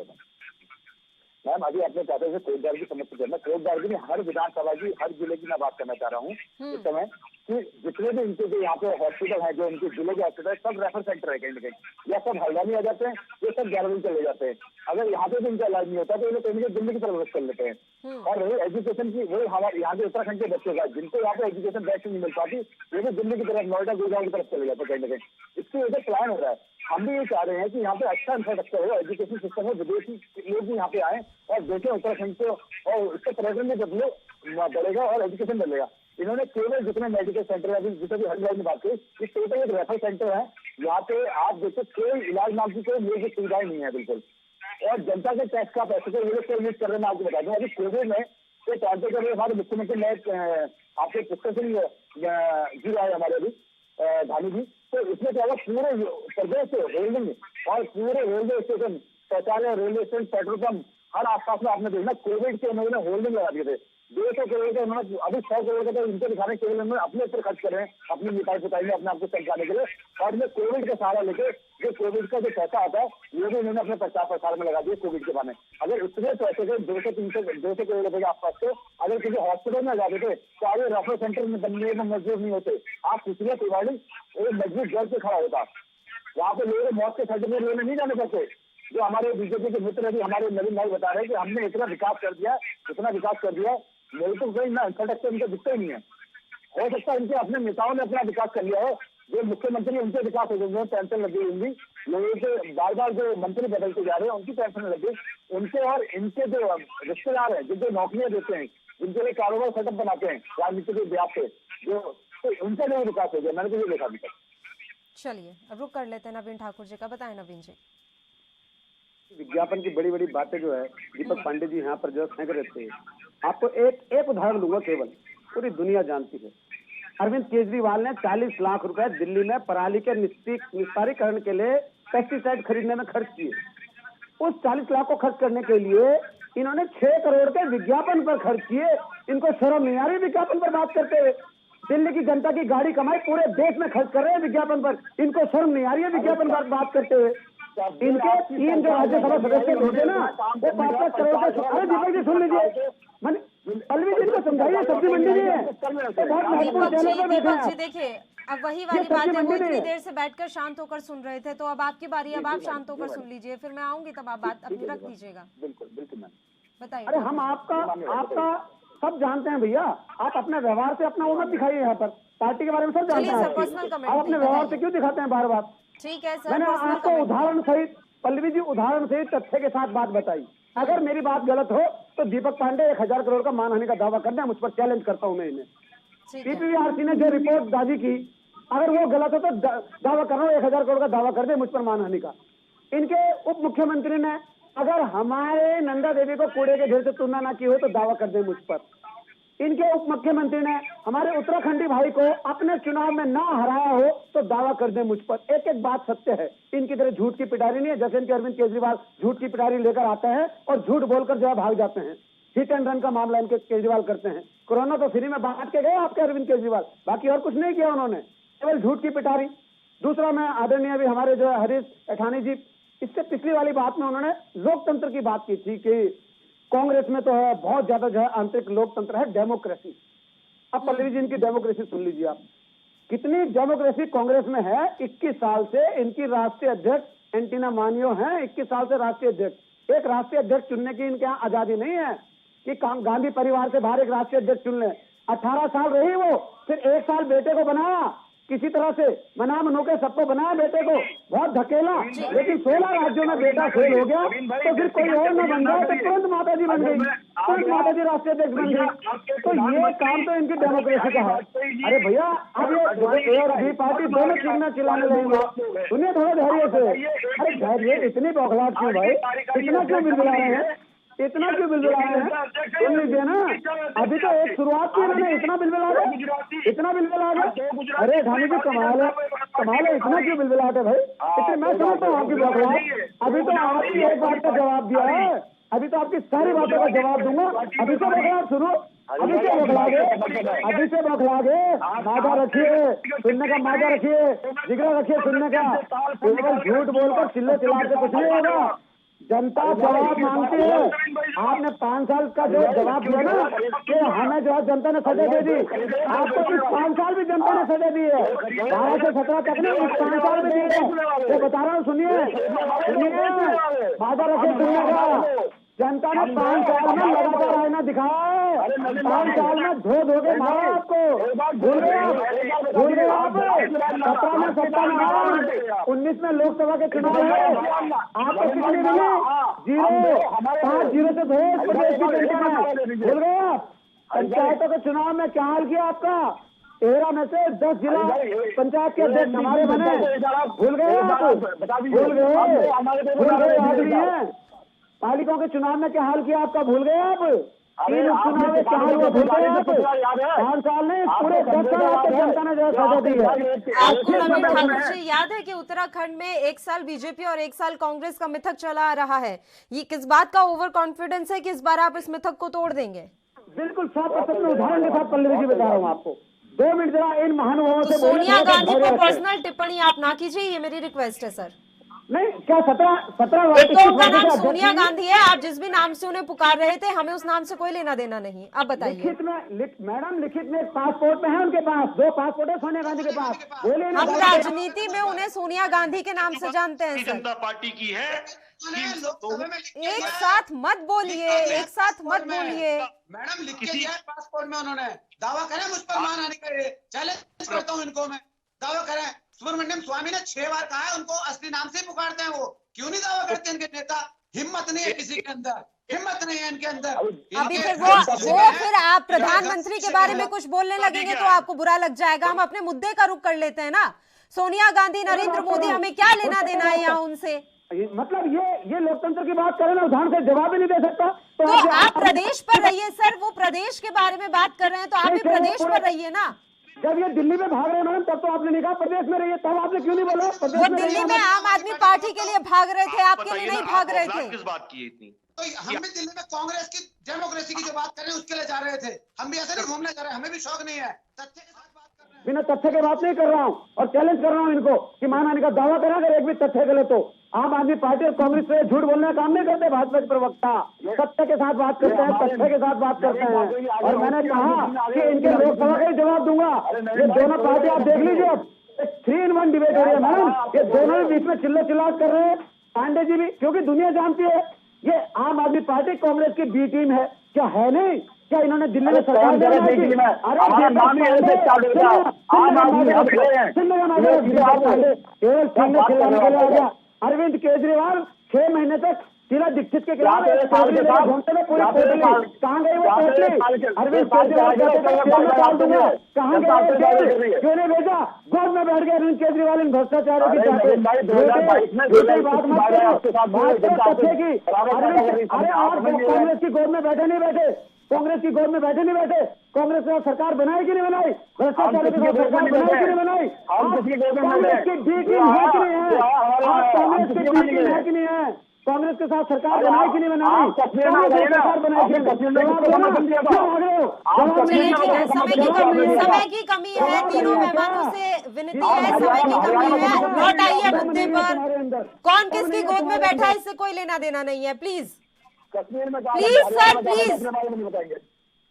मैम अभी अपने चाहते हैं कोटद्वार की समस्या करना, कोटद्वार की हर विधानसभा की, हर जिले की मैं बात करना चाह रहा हूँ। इस समय कि जितने भी इनके जो यहाँ पे हॉस्पिटल है, जो इनके जिले के हॉस्पिटल है, सब रेफर सेंटर है कहीं ना कहीं, या सब हल्द्वानी आ जाते हैं, ये सब 11 बजे चले जाते हैं। अगर यहाँ पे भी इनका इलाज नहीं होता तो ये लोग कहीं दिल्ली की तरफ कर लेते हैं। और वही एजुकेशन की, वही हमारे यहाँ के उत्तराखंड के बच्चों का, जिनको यहाँ पे एजुकेशन बेस्ट नहीं मिल पाती, ये भी दिल्ली की तरफ, नोएडा, गुड़गांव की तरफ चले जाते हैं कहीं ना कहीं। इसकी वजह प्लान हो रहा है। हम भी ये चाह रहे हैं कि यहाँ पे अच्छा इंफ्रास्ट्रक्चर हो, एजुकेशन सिस्टम हो, विदेशी लोग भी यहाँ पे आए और देखें उत्तराखंड को, और उसके पर्यटन भी बदले बढ़ेगा और एजुकेशन बदलेगा। इन्होंने केवल जितने मेडिकल सेंटर है, जितने भी हर में बात की, ये टोटल एक रेफर सेंटर है। यहाँ पे आप देखो कोई इलाज नाम की कोई मूलभूत सुविधाएं नहीं है बिल्कुल, और जनता के टैक्स का पैसे को ये लोग यूज कर रहे हैं। मैं आपको बता दूं, अभी कोविड में तो टांचे कर रहे हमारे मुख्यमंत्री नए आपके पुष्कर सिंह जी आए हमारे अभी धानी जी, तो इसमें क्या होगा, पूरे प्रदेश से होल्डिंग और पूरे रेलवे स्टेशन, शौचालय, रेलवे स्टेशन, पेट्रोल पंप, हर आसपास में आपने देखना कोविड के उन्होंने होल्डिंग लगा दिए थे। 200 करोड़ का उन्होंने, अभी 100 करोड़ का तो इनको दिखाने केवल उन्होंने अपने ऊपर खर्च कर रहे हैं, अपनी निकाय पुताई में अपने आपको चमकाने के लिए। और इन्हें कोविड का सहारा लेके जो कोविड का जो पैसा आता है वो भी उन्होंने अपने प्रचार प्रसार में लगा दिया कोविड के बारे में। अगर इतने पैसे के 200 करोड़ रुपए के आसपास के अगर किसी हॉस्पिटल में लगा देते तो आगे रेफर सेंटर में बनने में मजबूर नहीं होते। आप पिछले तिवाड़ी एक मजबूत जड़ से खड़ा होता, वहाँ पे लोगों मौत के सर्टिफिकेट लेने नहीं जाने पड़ते। जो हमारे बीजेपी के मित्र भी हमारे नवीन भाई बता रहे हैं कि हमने इतना विकास कर दिया, इतना विकास कर दिया, मेरे तो कहीं ना इंफ्रास्ट्रक्चर इनका दिखता ही नहीं है। हो सकता है इनके अपने नेताओं ने अपना विकास कर लिया है, जो मुख्यमंत्री उनके विकास हो गए, टेंशन लगी होंगी, लोगों के बार बार जो मंत्री बदलते जा रहे हैं उनकी टेंशन लगी, उनके और इनके जो रिश्तेदार हैं, जिनको नौकरियां देते हैं, जिनके लिए कारोबार सेटअप बनाते हैं राजनीति के ब्याह पे, जो तो उनका नहीं विकास हो गया। मैंने तो ये देखा अभी तक। चलिए अब रुक कर लेते हैं नवीन ठाकुर जी का। बताएं नवीन जी। विज्ञापन की बड़ी बड़ी बातें जो है दीपक पांडे जी यहाँ पर जो फेंक रहे थे, आपको एक उदाहरण दूंगा, केवल पूरी दुनिया जानती है। अरविंद केजरीवाल ने 40 लाख रुपए दिल्ली में पराली के निस्तारीकरण के लिए पेस्टिसाइड खरीदने में खर्च किए। उस 40 लाख को खर्च करने के लिए इन्होंने 6 करोड़ के विज्ञापन पर खर्च किए। इनको शर्म नहीं आ रही विज्ञापन पर बात करते हुए? दिल्ली की जनता की गाड़ी कमाई पूरे देश में खर्च कर रहे हैं विज्ञापन पर, इनको शर्म नहीं आ रही है विज्ञापन पर बात करते हुए? इनके 3 जो राज्यसभा सदस्य होते ना, वो 5-5 करोड़ के। अरे दीपक जी सुन लीजिए, पल्लवी जी को समझाइए, सब्जी मंडी जी है, बहुत महत्वपूर्ण चैनल पर बैठे हैं। देखिए अब वही वाली बात है, वो इतनी देर से बैठकर शांत होकर सुन रहे थे, तो अब आपकी बारी, अब आप शांत होकर सुन लीजिए, फिर मैं आऊंगी तब आप बात अपनी रख दीजिएगा। बिल्कुल बिल्कुल मैम, बताइए। अरे हम आपका सब जानते हैं भैया, आप अपने व्यवहार से अपना वो मत दिखाइए। यहाँ पर पार्टी के बारे में सब जानते हैं, आप अपने व्यवहार से क्यों दिखाते हैं बार बार? ठीक है सर, मैंने आपको उदाहरण सहित, पल्लवी जी उदाहरण सहित तथ्य के साथ बात बताई। अगर मेरी बात गलत हो तो दीपक पांडे 1000 करोड़ का मानहानि का दावा कर दें, मुझ पर चैलेंज करता हूं मैं इन्हें। पीपीआरसी ने जो रिपोर्ट दादी की, अगर वो गलत हो तो दावा कर रहा हूँ 1000 करोड़ का दावा कर दे मुझ पर मानहानि का। इनके उप मुख्यमंत्री ने अगर हमारे नंदा देवी को कूड़े के ढेर से तुलना ना की हो तो दावा कर दे मुझ पर। इनके उप मुख्यमंत्री ने हमारे उत्तराखंडी भाई को अपने चुनाव में ना हराया हो तो दावा कर दे मुझ पर। एक एक बात सत्य है, इनकी तरह झूठ की पिटारी नहीं है। जैसे इनके अरविंद केजरीवाल झूठ की पिटारी लेकर आते हैं और झूठ बोलकर जो है भाग जाते हैं। हिट एंड रन का मामला इनके केजरीवाल करते हैं। कोरोना तो फ्री में बांट के गए आपके अरविंद केजरीवाल, बाकी और कुछ नहीं किया उन्होंने, केवल झूठ की पिटारी। दूसरा, मैं आदरणीय भी हमारे जो है हरीश अठानी जी, इससे पिछली वाली बात में उन्होंने लोकतंत्र की बात की थी कि कांग्रेस में तो है बहुत ज्यादा जो है आंतरिक लोकतंत्र है, डेमोक्रेसी। अब पल्लवी जी इनकी डेमोक्रेसी सुन लीजिए आप, कितनी डेमोक्रेसी कांग्रेस में है। 21 साल से इनकी राष्ट्रीय अध्यक्ष एंटीना मानियो हैं, 21 साल से राष्ट्रीय अध्यक्ष। एक राष्ट्रीय अध्यक्ष चुनने की इनके यहाँ आजादी नहीं है कि गांधी परिवार से बाहर एक राष्ट्रीय अध्यक्ष चुन ले। 18 साल रही वो, फिर 1 साल बेटे को बनाया, किसी तरह से मना मनो के सबको बनाया बेटे को, बहुत धकेला, लेकिन 16 राज्यों में बेटा फेल हो गया तो फिर कोई और न बन गया तो तुरंत माता जी बन गई, तुरंत माता जी राष्ट्रीय अध्यक्ष बन गई। तो ये काम तो इनकी डेमोक्रेसी का है। अरे भैया अब ये ए और बी पार्टी दोनों चिल्ला चिल्लाने लगेंगे, सुनिए थोड़ा धैर्य से। अरे धैर्य, इतनी बौखलाहट क्यों भाई, इतना क्यों बिलबिला रहे हैं, इतना क्यों बिलबिला रहे हैं? सुन लीजिए ना, अभी तो एक शुरुआत की इन्होंने, इतना बिलबिला गया, इतना बिलबिला गया। अरे धानी जी कमाल है, इतना क्यों बिलबिलाते भाई? इतने मैं समझता हूँ आपकी बौखलाहट। अभी तो आपकी एक बात का जवाब दिया है, अभी तो आपकी सारी बातों का जवाब दूंगा। अभी से बौखलाहट शुरू, अभी से बौखला गए, माजा रखिए, सुनने का माजा रखिए, जिगरा रखिए सुनने का। केवल झूठ बोलकर चिल्ले चिल्ला के कुछ नहीं होगा। जनता जवाब मांगती है। आपने 5 साल का जो जवाब दिया ना कि हमें जो है जनता ने सजा दे दी, आपको इस 5 साल भी जनता ने सजा दी है। 12 से 17 तक ने इस 5 साल में दी है। वो बता रहा हूँ, सुनिए बाजा रखे सुनने का। जनता ने 5 साल में लगातार आईना दिखाया है। 5 साल में धो के मारा आपको। भूल गए आप 17 में सत्ता में आया, 19 में लोकसभा के चुनाव है, आपको कितनी मिली? 0 से भेज प्रदेश की जनता ने। भूल गए आप? पंचायतों के चुनाव में क्या हाल किया आपका? 13 में से 10 जिला पंचायत के अध्यक्ष हमारे बने। भूल गए आप? भूल गए आदमी है। पालिकाओं के चुनाव में क्या हाल किया आपका? भूल गए आप? 3 उपचुनाव में क्या हाल हुआ? भूल गए आप? 5 साल में पूरे 10 साल आपको जनता ने जो सजा दी है। आपको नवीन ठाकुर जी याद है कि उत्तराखंड में 1 साल बीजेपी और 1 साल कांग्रेस का मिथक चला आ रहा है। ये किस बात का ओवर कॉन्फिडेंस है कि इस बार आप इस मिथक को तोड़ देंगे? बिल्कुल 100% में उदाहरण के साथ पल्लवी जी बता रहा हूँ आपको। 2 मिनट जरा इन महानुभावों से सोनिया गांधी पर पर्सनल टिप्पणी आप ना कीजिए, ये मेरी रिक्वेस्ट है सर। नहीं, क्या 17 एक तो उनका नाम सोनिया गांधी है, आप जिस भी नाम से उन्हें पुकार रहे थे, हमें उस नाम से कोई लेना देना नहीं। अब बताइए। लिखित में मैडम, लिखित में पासपोर्ट में है उनके पास, 2 पासपोर्ट है सोनिया गांधी के पास। हम राजनीति में उन्हें सोनिया गांधी के नाम से जानते हैं सर। जनता पार्टी की है। एक साथ मत बोलिए, एक साथ मत बोलिए। मैडम लिख के दिया है पासपोर्ट में, उन्होंने दावा करें मुझ पर मान आने का। चैलेंज करता हूँ इनको, मैं दावा करें। सुब्रमण्यम स्वामी ने 6 बार कहा है, उनको असली नाम से पुकारते हैं। वो क्यों नहीं दावा करते? इनके नेता हिम्मत नहीं है, किसी के अंदर हिम्मत नहीं है इनके अंदर। अभी फिर वो फिर आप प्रधानमंत्री के बारे में कुछ बोलने लगेंगे तो आपको बुरा लग जाएगा। हम अपने मुद्दे का रुख कर लेते हैं ना। सोनिया गांधी, नरेंद्र मोदी, हमें क्या लेना देना है यहाँ उनसे? मतलब ये लोकतंत्र की बात करें ना, उदाहरण से जवाब ही नहीं दे सकता। तो आप प्रदेश पर रहिए सर, वो प्रदेश के बारे में बात कर रहे हैं तो आप भी प्रदेश पर रहिए ना। जब ये दिल्ली में भाग रहे हैं मैडम, तब तो आपने नहीं कहा प्रदेश में रहिए, तब आपने क्यों नहीं बोला? वो दिल्ली में आम आदमी पार्टी के लिए भाग रहे थे, आपके लिए नहीं भाग रहे थे। किस बात की इतनी? तो हम भी दिल्ली में कांग्रेस की डेमोक्रेसी की जो बात कर रहे हैं उसके लिए जा रहे थे। हम भी ऐसे नहीं घूमने जा रहे, हमें भी शौक नहीं है। तथ्य के साथ बात कर रहे हैं। बिना तथ्य के बात नहीं कर रहा हूँ और चैलेंज कर रहा हूँ इनको कि मान आने का दावा करा, अगर एक भी तथ्य गलत हो। आम आदमी पार्टी और कांग्रेस से झूठ बोलने का काम नहीं करते भाजपा के प्रवक्ता। सत्य के साथ बात करते हैं, तथ्य के साथ बात करते हैं। और मैंने कहा कि इनके लोकसभा का ही जवाब दूंगा। ये दोनों पार्टी आप देख लीजिए, अब 3-in-1 डिबेट हो रही है मैडम। ये दोनों भी बीच में चिल्लाट कर रहे हैं। पांडे जी भी, क्योंकि दुनिया जानती है ये आम आदमी पार्टी कांग्रेस की बी टीम है। क्या है नहीं? क्या इन्होंने दिल्ली में सरकार अरविंद केजरीवाल 6 महीने तक शीला दीक्षित के खिलाफ घूमते हुए पूरी पोटली कहाँ गई? वो पोटली अरविंद केजरीवाल कहाँ गए? क्यों नहीं भेजा? गोद में बैठ गए अरविंद केजरीवाल इन भ्रष्टाचारों की बात मत करो। अरे आप कांग्रेस की गोद में बैठे नहीं बैठे? कांग्रेस की गोद में बैठे नहीं बैठे? कांग्रेस ने सरकार बनाई कि नहीं बनाई? भ्रष्टाचार की सरकार बनाई कि नहीं बनाई? कांग्रेस की डी टीम है कि नहीं है? कांग्रेस की डी टीम है कि नहीं है? कांग्रेस के साथ सरकार बनाई कि नहीं बनाई? सरकार बनाई कि समय की कमी है। तीनों मेहमानों से विनती है, समय की कमी है, लौट आइए मुद्दे पर। कौन किसकी गोद में बैठा है इससे कोई लेना देना नहीं है। Please please sir, please.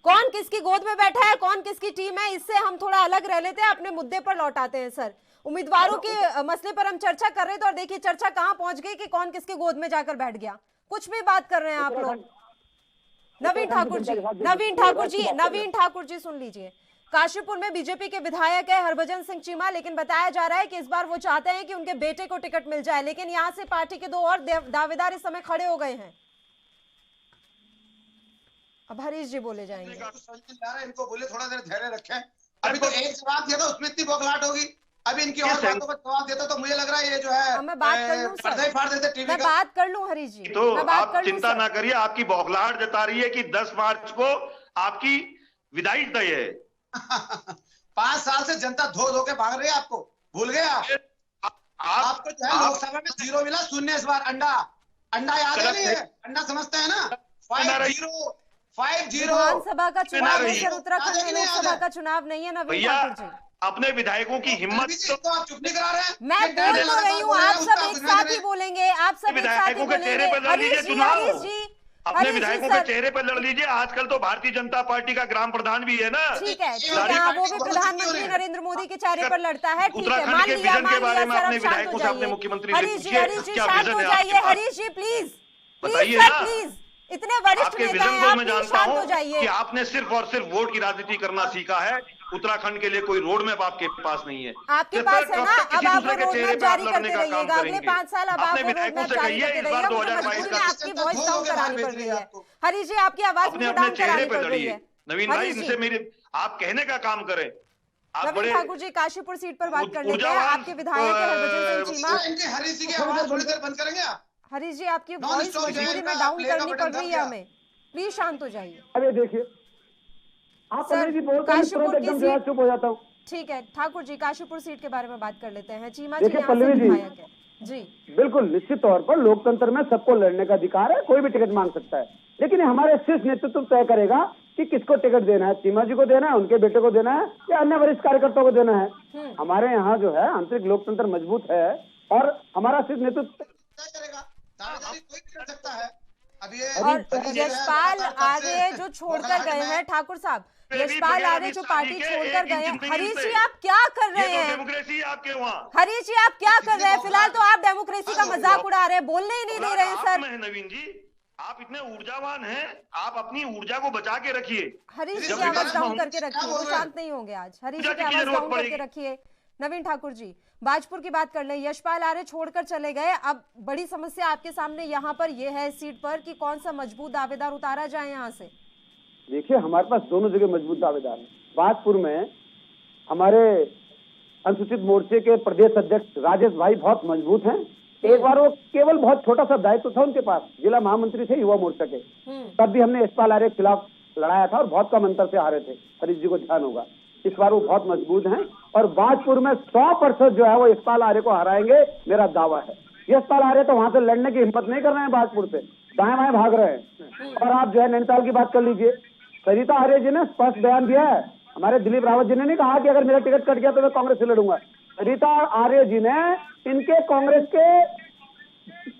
कौन किसकी गोद में बैठा है, कौन किसकी टीम है, इससे हम थोड़ा अलग रह लेते हैं, अपने मुद्दे पर लौट आते हैं सर। उम्मीदवारों के मसले पर हम चर्चा कर रहे थे और देखिए चर्चा कहां पहुंच गई कि कौन किसके गोद में जाकर बैठ गया। कुछ भी बात कर रहे हैं आप लोग। नवीन ठाकुर जी सुन लीजिए। काशीपुर में बीजेपी के विधायक है हरभजन सिंह चीमा, लेकिन बताया जा रहा है कि इस बार वो चाहते हैं कि उनके बेटे को टिकट मिल जाए, लेकिन यहाँ से पार्टी के 2 और दावेदार इस समय खड़े हो गए हैं। अब हरीश जी बोले जाएंगे। इनको बोले थोड़ा देर धैर्य रखें। अभी तो एक जवाब दिया था, उसमें इतनी बौखलाहट होगी। अभी इनकी और बातों का जवाब देता तो मुझे लग रहा है ये जो है मैं बात कर लूं सर, फाड़ देते टीवी मैं बात कर लूं हरीश जी। तो आप चिंता ना करिए, आपकी बौखलाहट जता रही है कि 10 मार्च को आपकी विदाई तय है। 5 साल से जनता धो के भाग रही है, आपको भूल गए आपको जो है लोकसभा में 0 मिला, 0 इस बार। अंडा याद है नहीं है? अंडा समझते हैं ना? 5-0 विधानसभा का चुनाव है सर, उत्तराखंड में लोकसभा का चुनाव नहीं है नवीन ठाकुर जी। अपने विधायकों की हिम्मत तो आप चुप नहीं करा रहे हैं। मैं बोल तो रही हूँ, आप सब एक साथ ही बोलेंगे, आप सब एक साथ ही विधायकों के चेहरे पर लड़ लीजिए चुनाव, अपने विधायकों के चेहरे पर लड़ लीजिए। आजकल तो भारतीय जनता पार्टी का ग्राम प्रधान भी है ना। ठीक है, वो भी प्रधानमंत्री नरेंद्र मोदी के चेहरे पर लड़ता है। ठीक है, मान लिया सर, अब शांत हो जाइए। हरीश जी शांत हो जाइए। हरीश जी प्लीज प्लीज, इतने वरिष्ठ नेता हैं आप, प्लीज शांत हो जाइए। कि आपने सिर्फ और सिर्फ वोट की राजनीति करना सीखा है। उत्तराखंड के लिए कोई रोड मैप आपके पास नहीं है। आपके पास है ना, अब आप वो रोड मैप जारी करते रहिएगा अगले 5 साल। अब आप वो रोड मैप जारी करते रहिएगा। मुझे मजबूरी में आपकी वॉइस डाउन करानी पड़ रही है। हरीश जी आपकी आवाज मुझे डाउन करानी पड़ रही है। नवीन भाई, इनसे मेरे आप कहने का काम करें। नवीन ठाकुर जी काशीपुर सीट पर बात कर लेते हैं। आपके विधायक है हरभजन सिंह चीमा। हरीश जी की आवाज थोड़ी देर बंद करेंगे आप। हरीश जी आपकी वॉइस मजबूरी में डाउन करनी पड़ रही है हमें, प्लीज शांत हो जाइए। अरे देखिए, आप काशीपुर की सीट चुप हो जाता हूँ। ठीक है ठाकुर जी, काशीपुर सीट के बारे में बात कर लेते हैं। चीमा देखिए जी पल्लवी विधायक है जी। बिल्कुल निश्चित तौर पर लोकतंत्र में सबको लड़ने का अधिकार है, कोई भी टिकट मांग सकता है, लेकिन हमारे शीर्ष नेतृत्व तय करेगा कि किसको टिकट देना है। चीमा जी को देना है, उनके बेटे को देना है, या अन्य वरिष्ठ कार्यकर्ताओं को देना है। हमारे यहाँ जो है आंतरिक लोकतंत्र मजबूत है और हमारा शीर्ष नेतृत्व तय करेगा। दावेदारी कोई कर सकता है। अब ये और यशपाल आर्य जो छोड़कर गए हैं, ठाकुर साहब यशपाल आर्य जो पार्टी छोड़कर गए हैं, हरीश जी आप क्या कर रहे हैं? डेमोक्रेसी आपके वहाँ। हरीश जी आप क्या कर रहे हैं? फिलहाल तो आप डेमोक्रेसी का मजाक उड़ा रहे हैं, बोलने ही नहीं दे रहे हैं सर। नवीन जी आप इतने ऊर्जावान हैं, आप अपनी ऊर्जा को बचा के रखिए। हरीश जी की आवाज डाउन करके रखिए, वो शांत नहीं होंगे आज। हरीश जी की आवाज डाउन करके रखिए। नवीन ठाकुर जी बाजपुर की बात कर लें। यशपाल आर्य छोड़कर चले गए, अब बड़ी समस्या आपके सामने यहाँ पर ये है इस सीट पर कि कौन सा मजबूत दावेदार उतारा जाए यहाँ से। देखिए हमारे पास दोनों जगह मजबूत दावेदार हैं। बाजपुर में हमारे अनुसूचित मोर्चे के प्रदेश अध्यक्ष राजेश भाई बहुत मजबूत हैं। एक बार वो केवल बहुत छोटा सा दायित्व था उनके पास, जिला महामंत्री थे युवा मोर्चा के, तब भी हमने यशपाल आर्य के खिलाफ लड़ाया था और बहुत कम अंतर से हारे थे। हरीश जी को ध्यान होगा, इस बार वो बहुत मजबूत हैं और बाजपुर में 100% जो है वो यशपाल आर्य को हराएंगे, मेरा दावा है। यशपाल आर्य तो वहां से लड़ने की हिम्मत नहीं कर रहे हैं, बाजपुर से दाएं बाएं भाग रहे हैं। और आप जो है नैनीताल की बात कर लीजिए, सरिता आर्य जी ने स्पष्ट बयान दिया है। हमारे दिलीप रावत जी ने नहीं कहा कि अगर मेरा टिकट कट गया तो मैं कांग्रेस से लड़ूंगा। सरिता आर्य जी ने इनके कांग्रेस के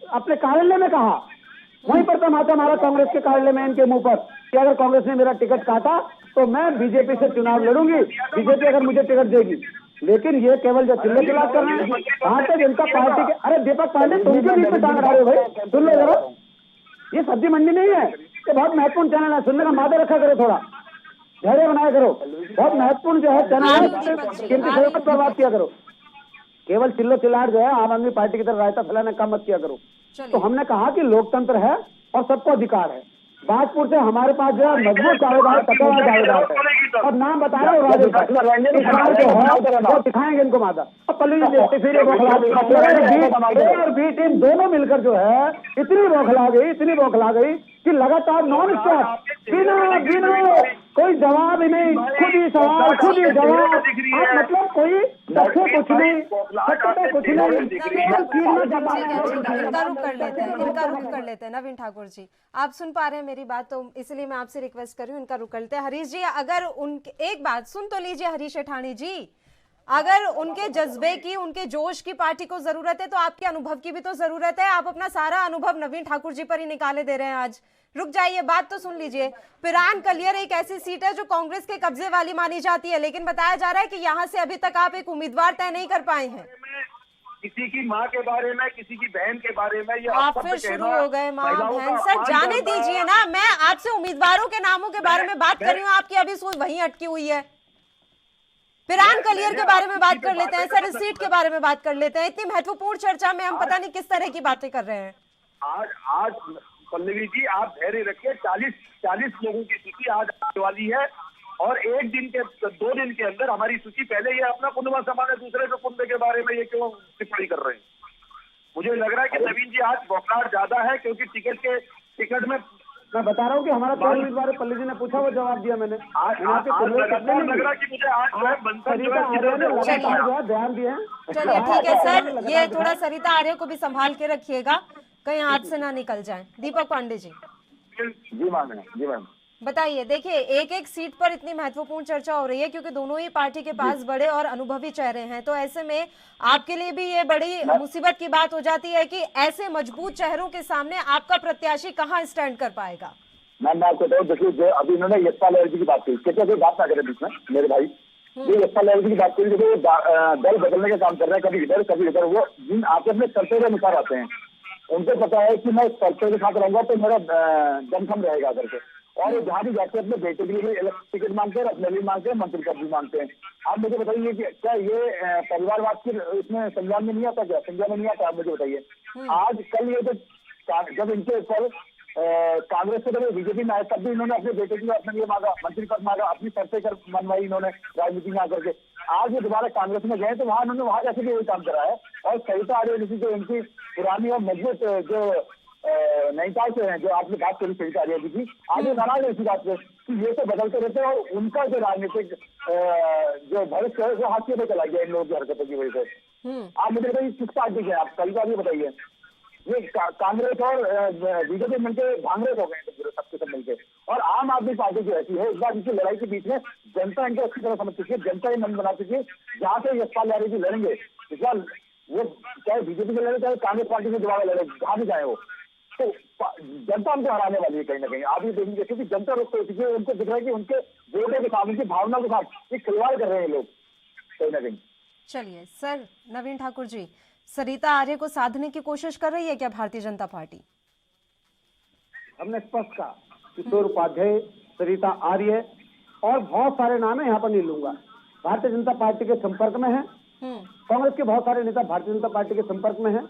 अपने कार्यालय में कहा, वहीं पर तमाचा मारा कांग्रेस के कार्यालय में इनके मुंह पर कि अगर कांग्रेस ने मेरा टिकट काटा तो मैं बीजेपी से चुनाव लड़ूंगी, बीजेपी अगर मुझे टिकट देगी। लेकिन ये केवल जो चिल्ला चिल्ला कर रहे हैं भारतीय जनता पार्टी के। अरे दीपक पांडे तुम क्यों बीच में टांग रहे हो भाई, सुन लो जरा, ये सब्जी मंडी नहीं है, ये बहुत महत्वपूर्ण चैनल है, सुनने का मादा रखा करो, थोड़ा धैर्य बनाया करो। बहुत महत्वपूर्ण जो है चैनल है, किनकी जरूरत पर बात किया करो। केवल चिल्लो चिल्लाहट जो है आम आदमी पार्टी की तरफ रायता फैलाने का मत किया करो। तो हमने कहा कि लोकतंत्र है और सबको अधिकार है। बाजपुर से हमारे पास जो है मजबूत दावेदार, कतवार दावेदार है और नाम बता रहे हो राजेश भाई दिखाएंगे इनको मादा। अब पल्लवी जी फिर और बी टीम दोनों मिलकर जो है इतनी बौखला गई कि लगातार नॉन स्टॉप बिना कोई जवाब ही नहीं, खुद ही सवाल खुद ही जवाब, मतलब कोई तथ्य कुछ नहीं, कुछ नहीं। इनका रुख कर लेते हैं नवीन ठाकुर जी, आप सुन पा रहे हैं मेरी बात, तो इसलिए मैं आपसे रिक्वेस्ट कर रही हूँ इनका रुख कर लेते हैं। हरीश जी अगर उनके एक बात सुन तो लीजिए, हरीश सेठानी जी अगर उनके जज्बे की, उनके जोश की पार्टी को जरूरत है तो आपके अनुभव की भी तो जरूरत है। आप अपना सारा अनुभव नवीन ठाकुर जी पर ही निकाले दे रहे हैं आज। रुक जाइए, बात तो सुन लीजिए। पिरान कलियर एक ऐसी सीट है जो कांग्रेस के कब्जे वाली मानी जाती है, लेकिन बताया जा रहा है कि यहाँ से अभी तक आप एक उम्मीदवार तय नहीं कर पाए हैं। किसी की माँ के बारे में, किसी की बहन के बारे में, ये आप फिर शुरू हो गए माँ बहन। सर जाने दीजिए ना, मैं आपसे उम्मीदवारों के नामों के बारे में बात कर रही हूँ, आपकी अभी सोच वहीं अटकी हुई है। पिरान कलियर के बारे में बात कर लेते हैं सर, इस सीट के बारे में बात कर लेते हैं। इतनी महत्वपूर्ण चर्चा में हम पता नहीं किस तरह की बातें कर रहे हैं। आज पल्लवी जी आप धैर्य रखिए, 40 लोगों की सूची आज आने वाली है और 2 दिन के अंदर हमारी सूची, पहले ये अपना कुंडवा समान है, दूसरे के कुंडे के बारे में ये क्यों टिप्पणी कर रहे हैं। मुझे लग रहा है कि नवीन जी आज बौखलाहट ज्यादा है, क्योंकि टिकट में मैं बता रहा हूँ कि हमारा कौन उम्मीदवार है, पल्लवी जी ने पूछा वो जवाब दिया मैंने। आज लग रहा है कि मुझे आज बयान दिए हैं। चलिए ठीक है सर, ये थोड़ा सरिता आर्य को भी संभाल के रखिएगा, कहीं हाथ से ना निकल जाए। दीपक पांडे जी। जी मैम। बताइए, देखिए एक एक सीट पर इतनी महत्वपूर्ण चर्चा हो रही है क्योंकि दोनों ही पार्टी के पास बड़े और अनुभवी चेहरे हैं, तो ऐसे में आपके लिए भी ये बड़ी मुसीबत की बात हो जाती है कि ऐसे मजबूत चेहरों के सामने आपका प्रत्याशी कहाँ स्टैंड कर पाएगा। मैं आपको बताऊँ, देखिए जो अभी इन्होंने यशपाल लाहिड़ी की बात की, कहते बात ना करें बीच में मेरे भाई, ये यशपाल लाहिड़ी की बात करी, देखिए दल बदलने का काम कर रहे हैं, कभी इधर कभी इधर, वो जिन आपके अपने कर्तव्य के अनुसार आते हैं, उनको पता है कि मैं कर्तव्य के साथ रहूंगा तो मेरा दम कम रहेगा करके, और ये जहाँ भी जाते हैं अपने बेटे के लिए टिकट मांगते हैं, अपने लिए मांगते हैं, मंत्री पद भी मांगते हैं। आप मुझे बताइए कि क्या ये परिवारवाद की इसमें संज्ञान में नहीं आता, क्या संज्ञान में नहीं आता, आप मुझे बताइए। आज कल ये जब इनके ऊपर कांग्रेस से जब बीजेपी में आए तब भी इन्होंने अपने बेटे के लिए अपने लिए मांगा, मंत्री पद मांगा, अपनी शर्तें कर मनवाई इन्होंने राजनीति में आकर के। आज ये दोबारा कांग्रेस में गए तो वहां जाके भी यही काम करा है, और सरिता आर्य जो इनकी पुरानी और मजबूत जो नैनीताल से हैं, जो आपने बात करी सरिता आर्य की, आज ये नाराज है इसी बात पे कि ये तो बदलते रहते हैं, और उनका जो राजनीतिक जो भविष्य है वो हाथ में चला गया इन लोगों की हरकतों की वजह से। आप मुझे बताइए किस पार्टी के आप कल का भी बताइए, ये कांग्रेस और बीजेपी मिलकर कांग्रेस हो गए सबके सब मिलकर, और आम आदमी पार्टी जो ऐसी है, इस बार इनकी लड़ाई के बीच में जनता इनको अच्छी तरह समझ चुकी है, जनता ये मन बना चुकी है, जहाँ से यशपाल लाहिड़ी जी लड़ेंगे इस बार, वो चाहे बीजेपी से लड़े चाहे कांग्रेस पार्टी से दोबारा लड़े, जहाँ भी जाए वो, तो जनता उनको हराने वाली है कहीं ना कहीं। आप ये देखेंगे क्योंकि जनता रुख हो चुकी है, उनको दिख रहा है कि उनके वोटों के साथ, उनकी भावना के साथ ये खिलवाड़ कर रहे हैं लोग कहीं ना कहीं। चलिए सर, नवीन ठाकुर जी, सरिता आर्य को साधने की कोशिश कर रही है क्या भारतीय जनता पार्टी? हमने स्पष्ट कहा, किशोर उपाध्याय, सरिता आर्य और बहुत सारे नाम है, यहाँ पर नहीं लूंगा, भारतीय जनता पार्टी के संपर्क में है, कांग्रेस के बहुत सारे नेता भारतीय जनता पार्टी के संपर्क में है,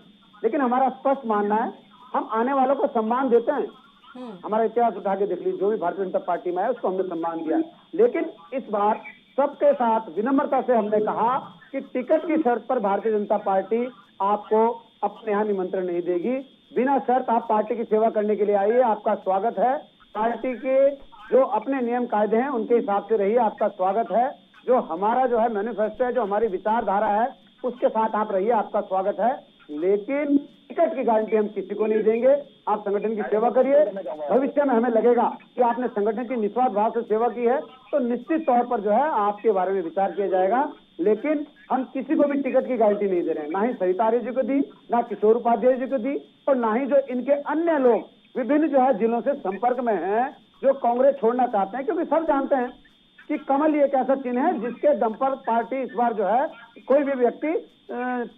लेकिन हमारा स्पष्ट मानना है, हम आने वालों को सम्मान देते हैं। हमारा इतिहास उठा के देख लीजिए, जो भी भारतीय जनता पार्टी में है उसको हमने सम्मान दिया, लेकिन इस बार सबके साथ विनम्रता से हमने कहा कि टिकट की शर्त पर भारतीय जनता पार्टी आपको अपने यहाँ निमंत्रण नहीं देगी, बिना शर्त आप पार्टी की सेवा करने के लिए आइए, आपका स्वागत है। पार्टी के जो अपने नियम कायदे हैं उनके हिसाब से रहिए, आपका स्वागत है। जो हमारा जो है मैनिफेस्टो है, जो हमारी विचारधारा है, उसके साथ आप रहिए, आपका स्वागत है, लेकिन टिकट की गारंटी हम किसी को नहीं देंगे। आप संगठन की सेवा करिए, भविष्य में हमें लगेगा कि आपने संगठन की निस्वार्थ भाव से सेवा की है तो निश्चित तौर पर जो है आपके बारे में विचार किया जाएगा, लेकिन हम किसी को भी टिकट की गारंटी नहीं दे रहे हैं, ना ही सरिता आर्य जी को दी, ना किशोर उपाध्याय जी को दी, और ना ही जो इनके अन्य लोग विभिन्न जो है जिलों से संपर्क में हैं जो कांग्रेस छोड़ना चाहते हैं, क्योंकि सब जानते हैं कि कमल एक ऐसा चिन्ह है जिसके दम पर पार्टी इस बार जो है कोई भी व्यक्ति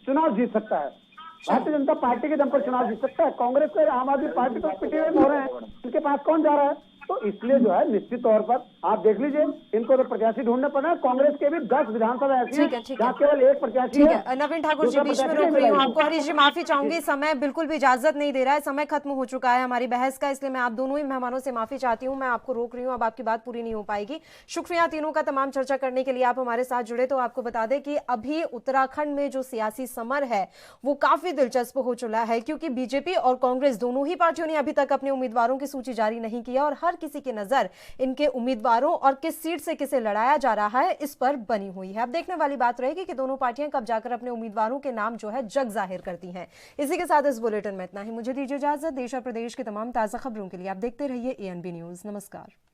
चुनाव जीत सकता है। भारतीय जनता पार्टी के दम पर चुनाव जीत सकता है, कांग्रेस को आम आदमी पार्टी को पिटे हुए हो रहे हैं, इनके पास कौन जा रहा है? तो इसलिए जो है निश्चित तौर पर आप देख लीजिए, इनको तो प्रत्याशी ढूंढने पड़ना है। कांग्रेस के भी 10 विधानसभा ऐसी है जहाँ केवल एक प्रत्याशी है। नवीन ठाकुर जी, बीच में रोक रही हूँ आपको, हरीश जी माफी चाहूंगी, समय बिल्कुल भी इजाजत नहीं दे रहा है, समय खत्म हो चुका है हमारी बहस का, इसलिए मैं आप दोनों ही मेहमानों से माफी चाहती हूँ, मैं आपको रोक रही हूँ, अब आपकी बात पूरी नहीं हो पाएगी। शुक्रिया तीनों का तमाम चर्चा करने के लिए, आप हमारे साथ जुड़े। तो आपको बता दें कि अभी उत्तराखंड में जो सियासी समर है वो काफी दिलचस्प हो चुका है, क्योंकि बीजेपी और कांग्रेस दोनों ही पार्टियों ने अभी तक अपने उम्मीदवारों की सूची जारी नहीं किया, और हर किसी की नजर इनके उम्मीदवारों और किस सीट से किसे लड़ाया जा रहा है इस पर बनी हुई है। अब देखने वाली बात रहेगी कि दोनों पार्टियां कब जाकर अपने उम्मीदवारों के नाम जो है जग जाहिर करती हैं। इसी के साथ इस बुलेटिन में इतना ही, मुझे दीजिए इजाजत। देश और प्रदेश की तमाम ताजा खबरों के लिए आप देखते रहिए ANB न्यूज। नमस्कार।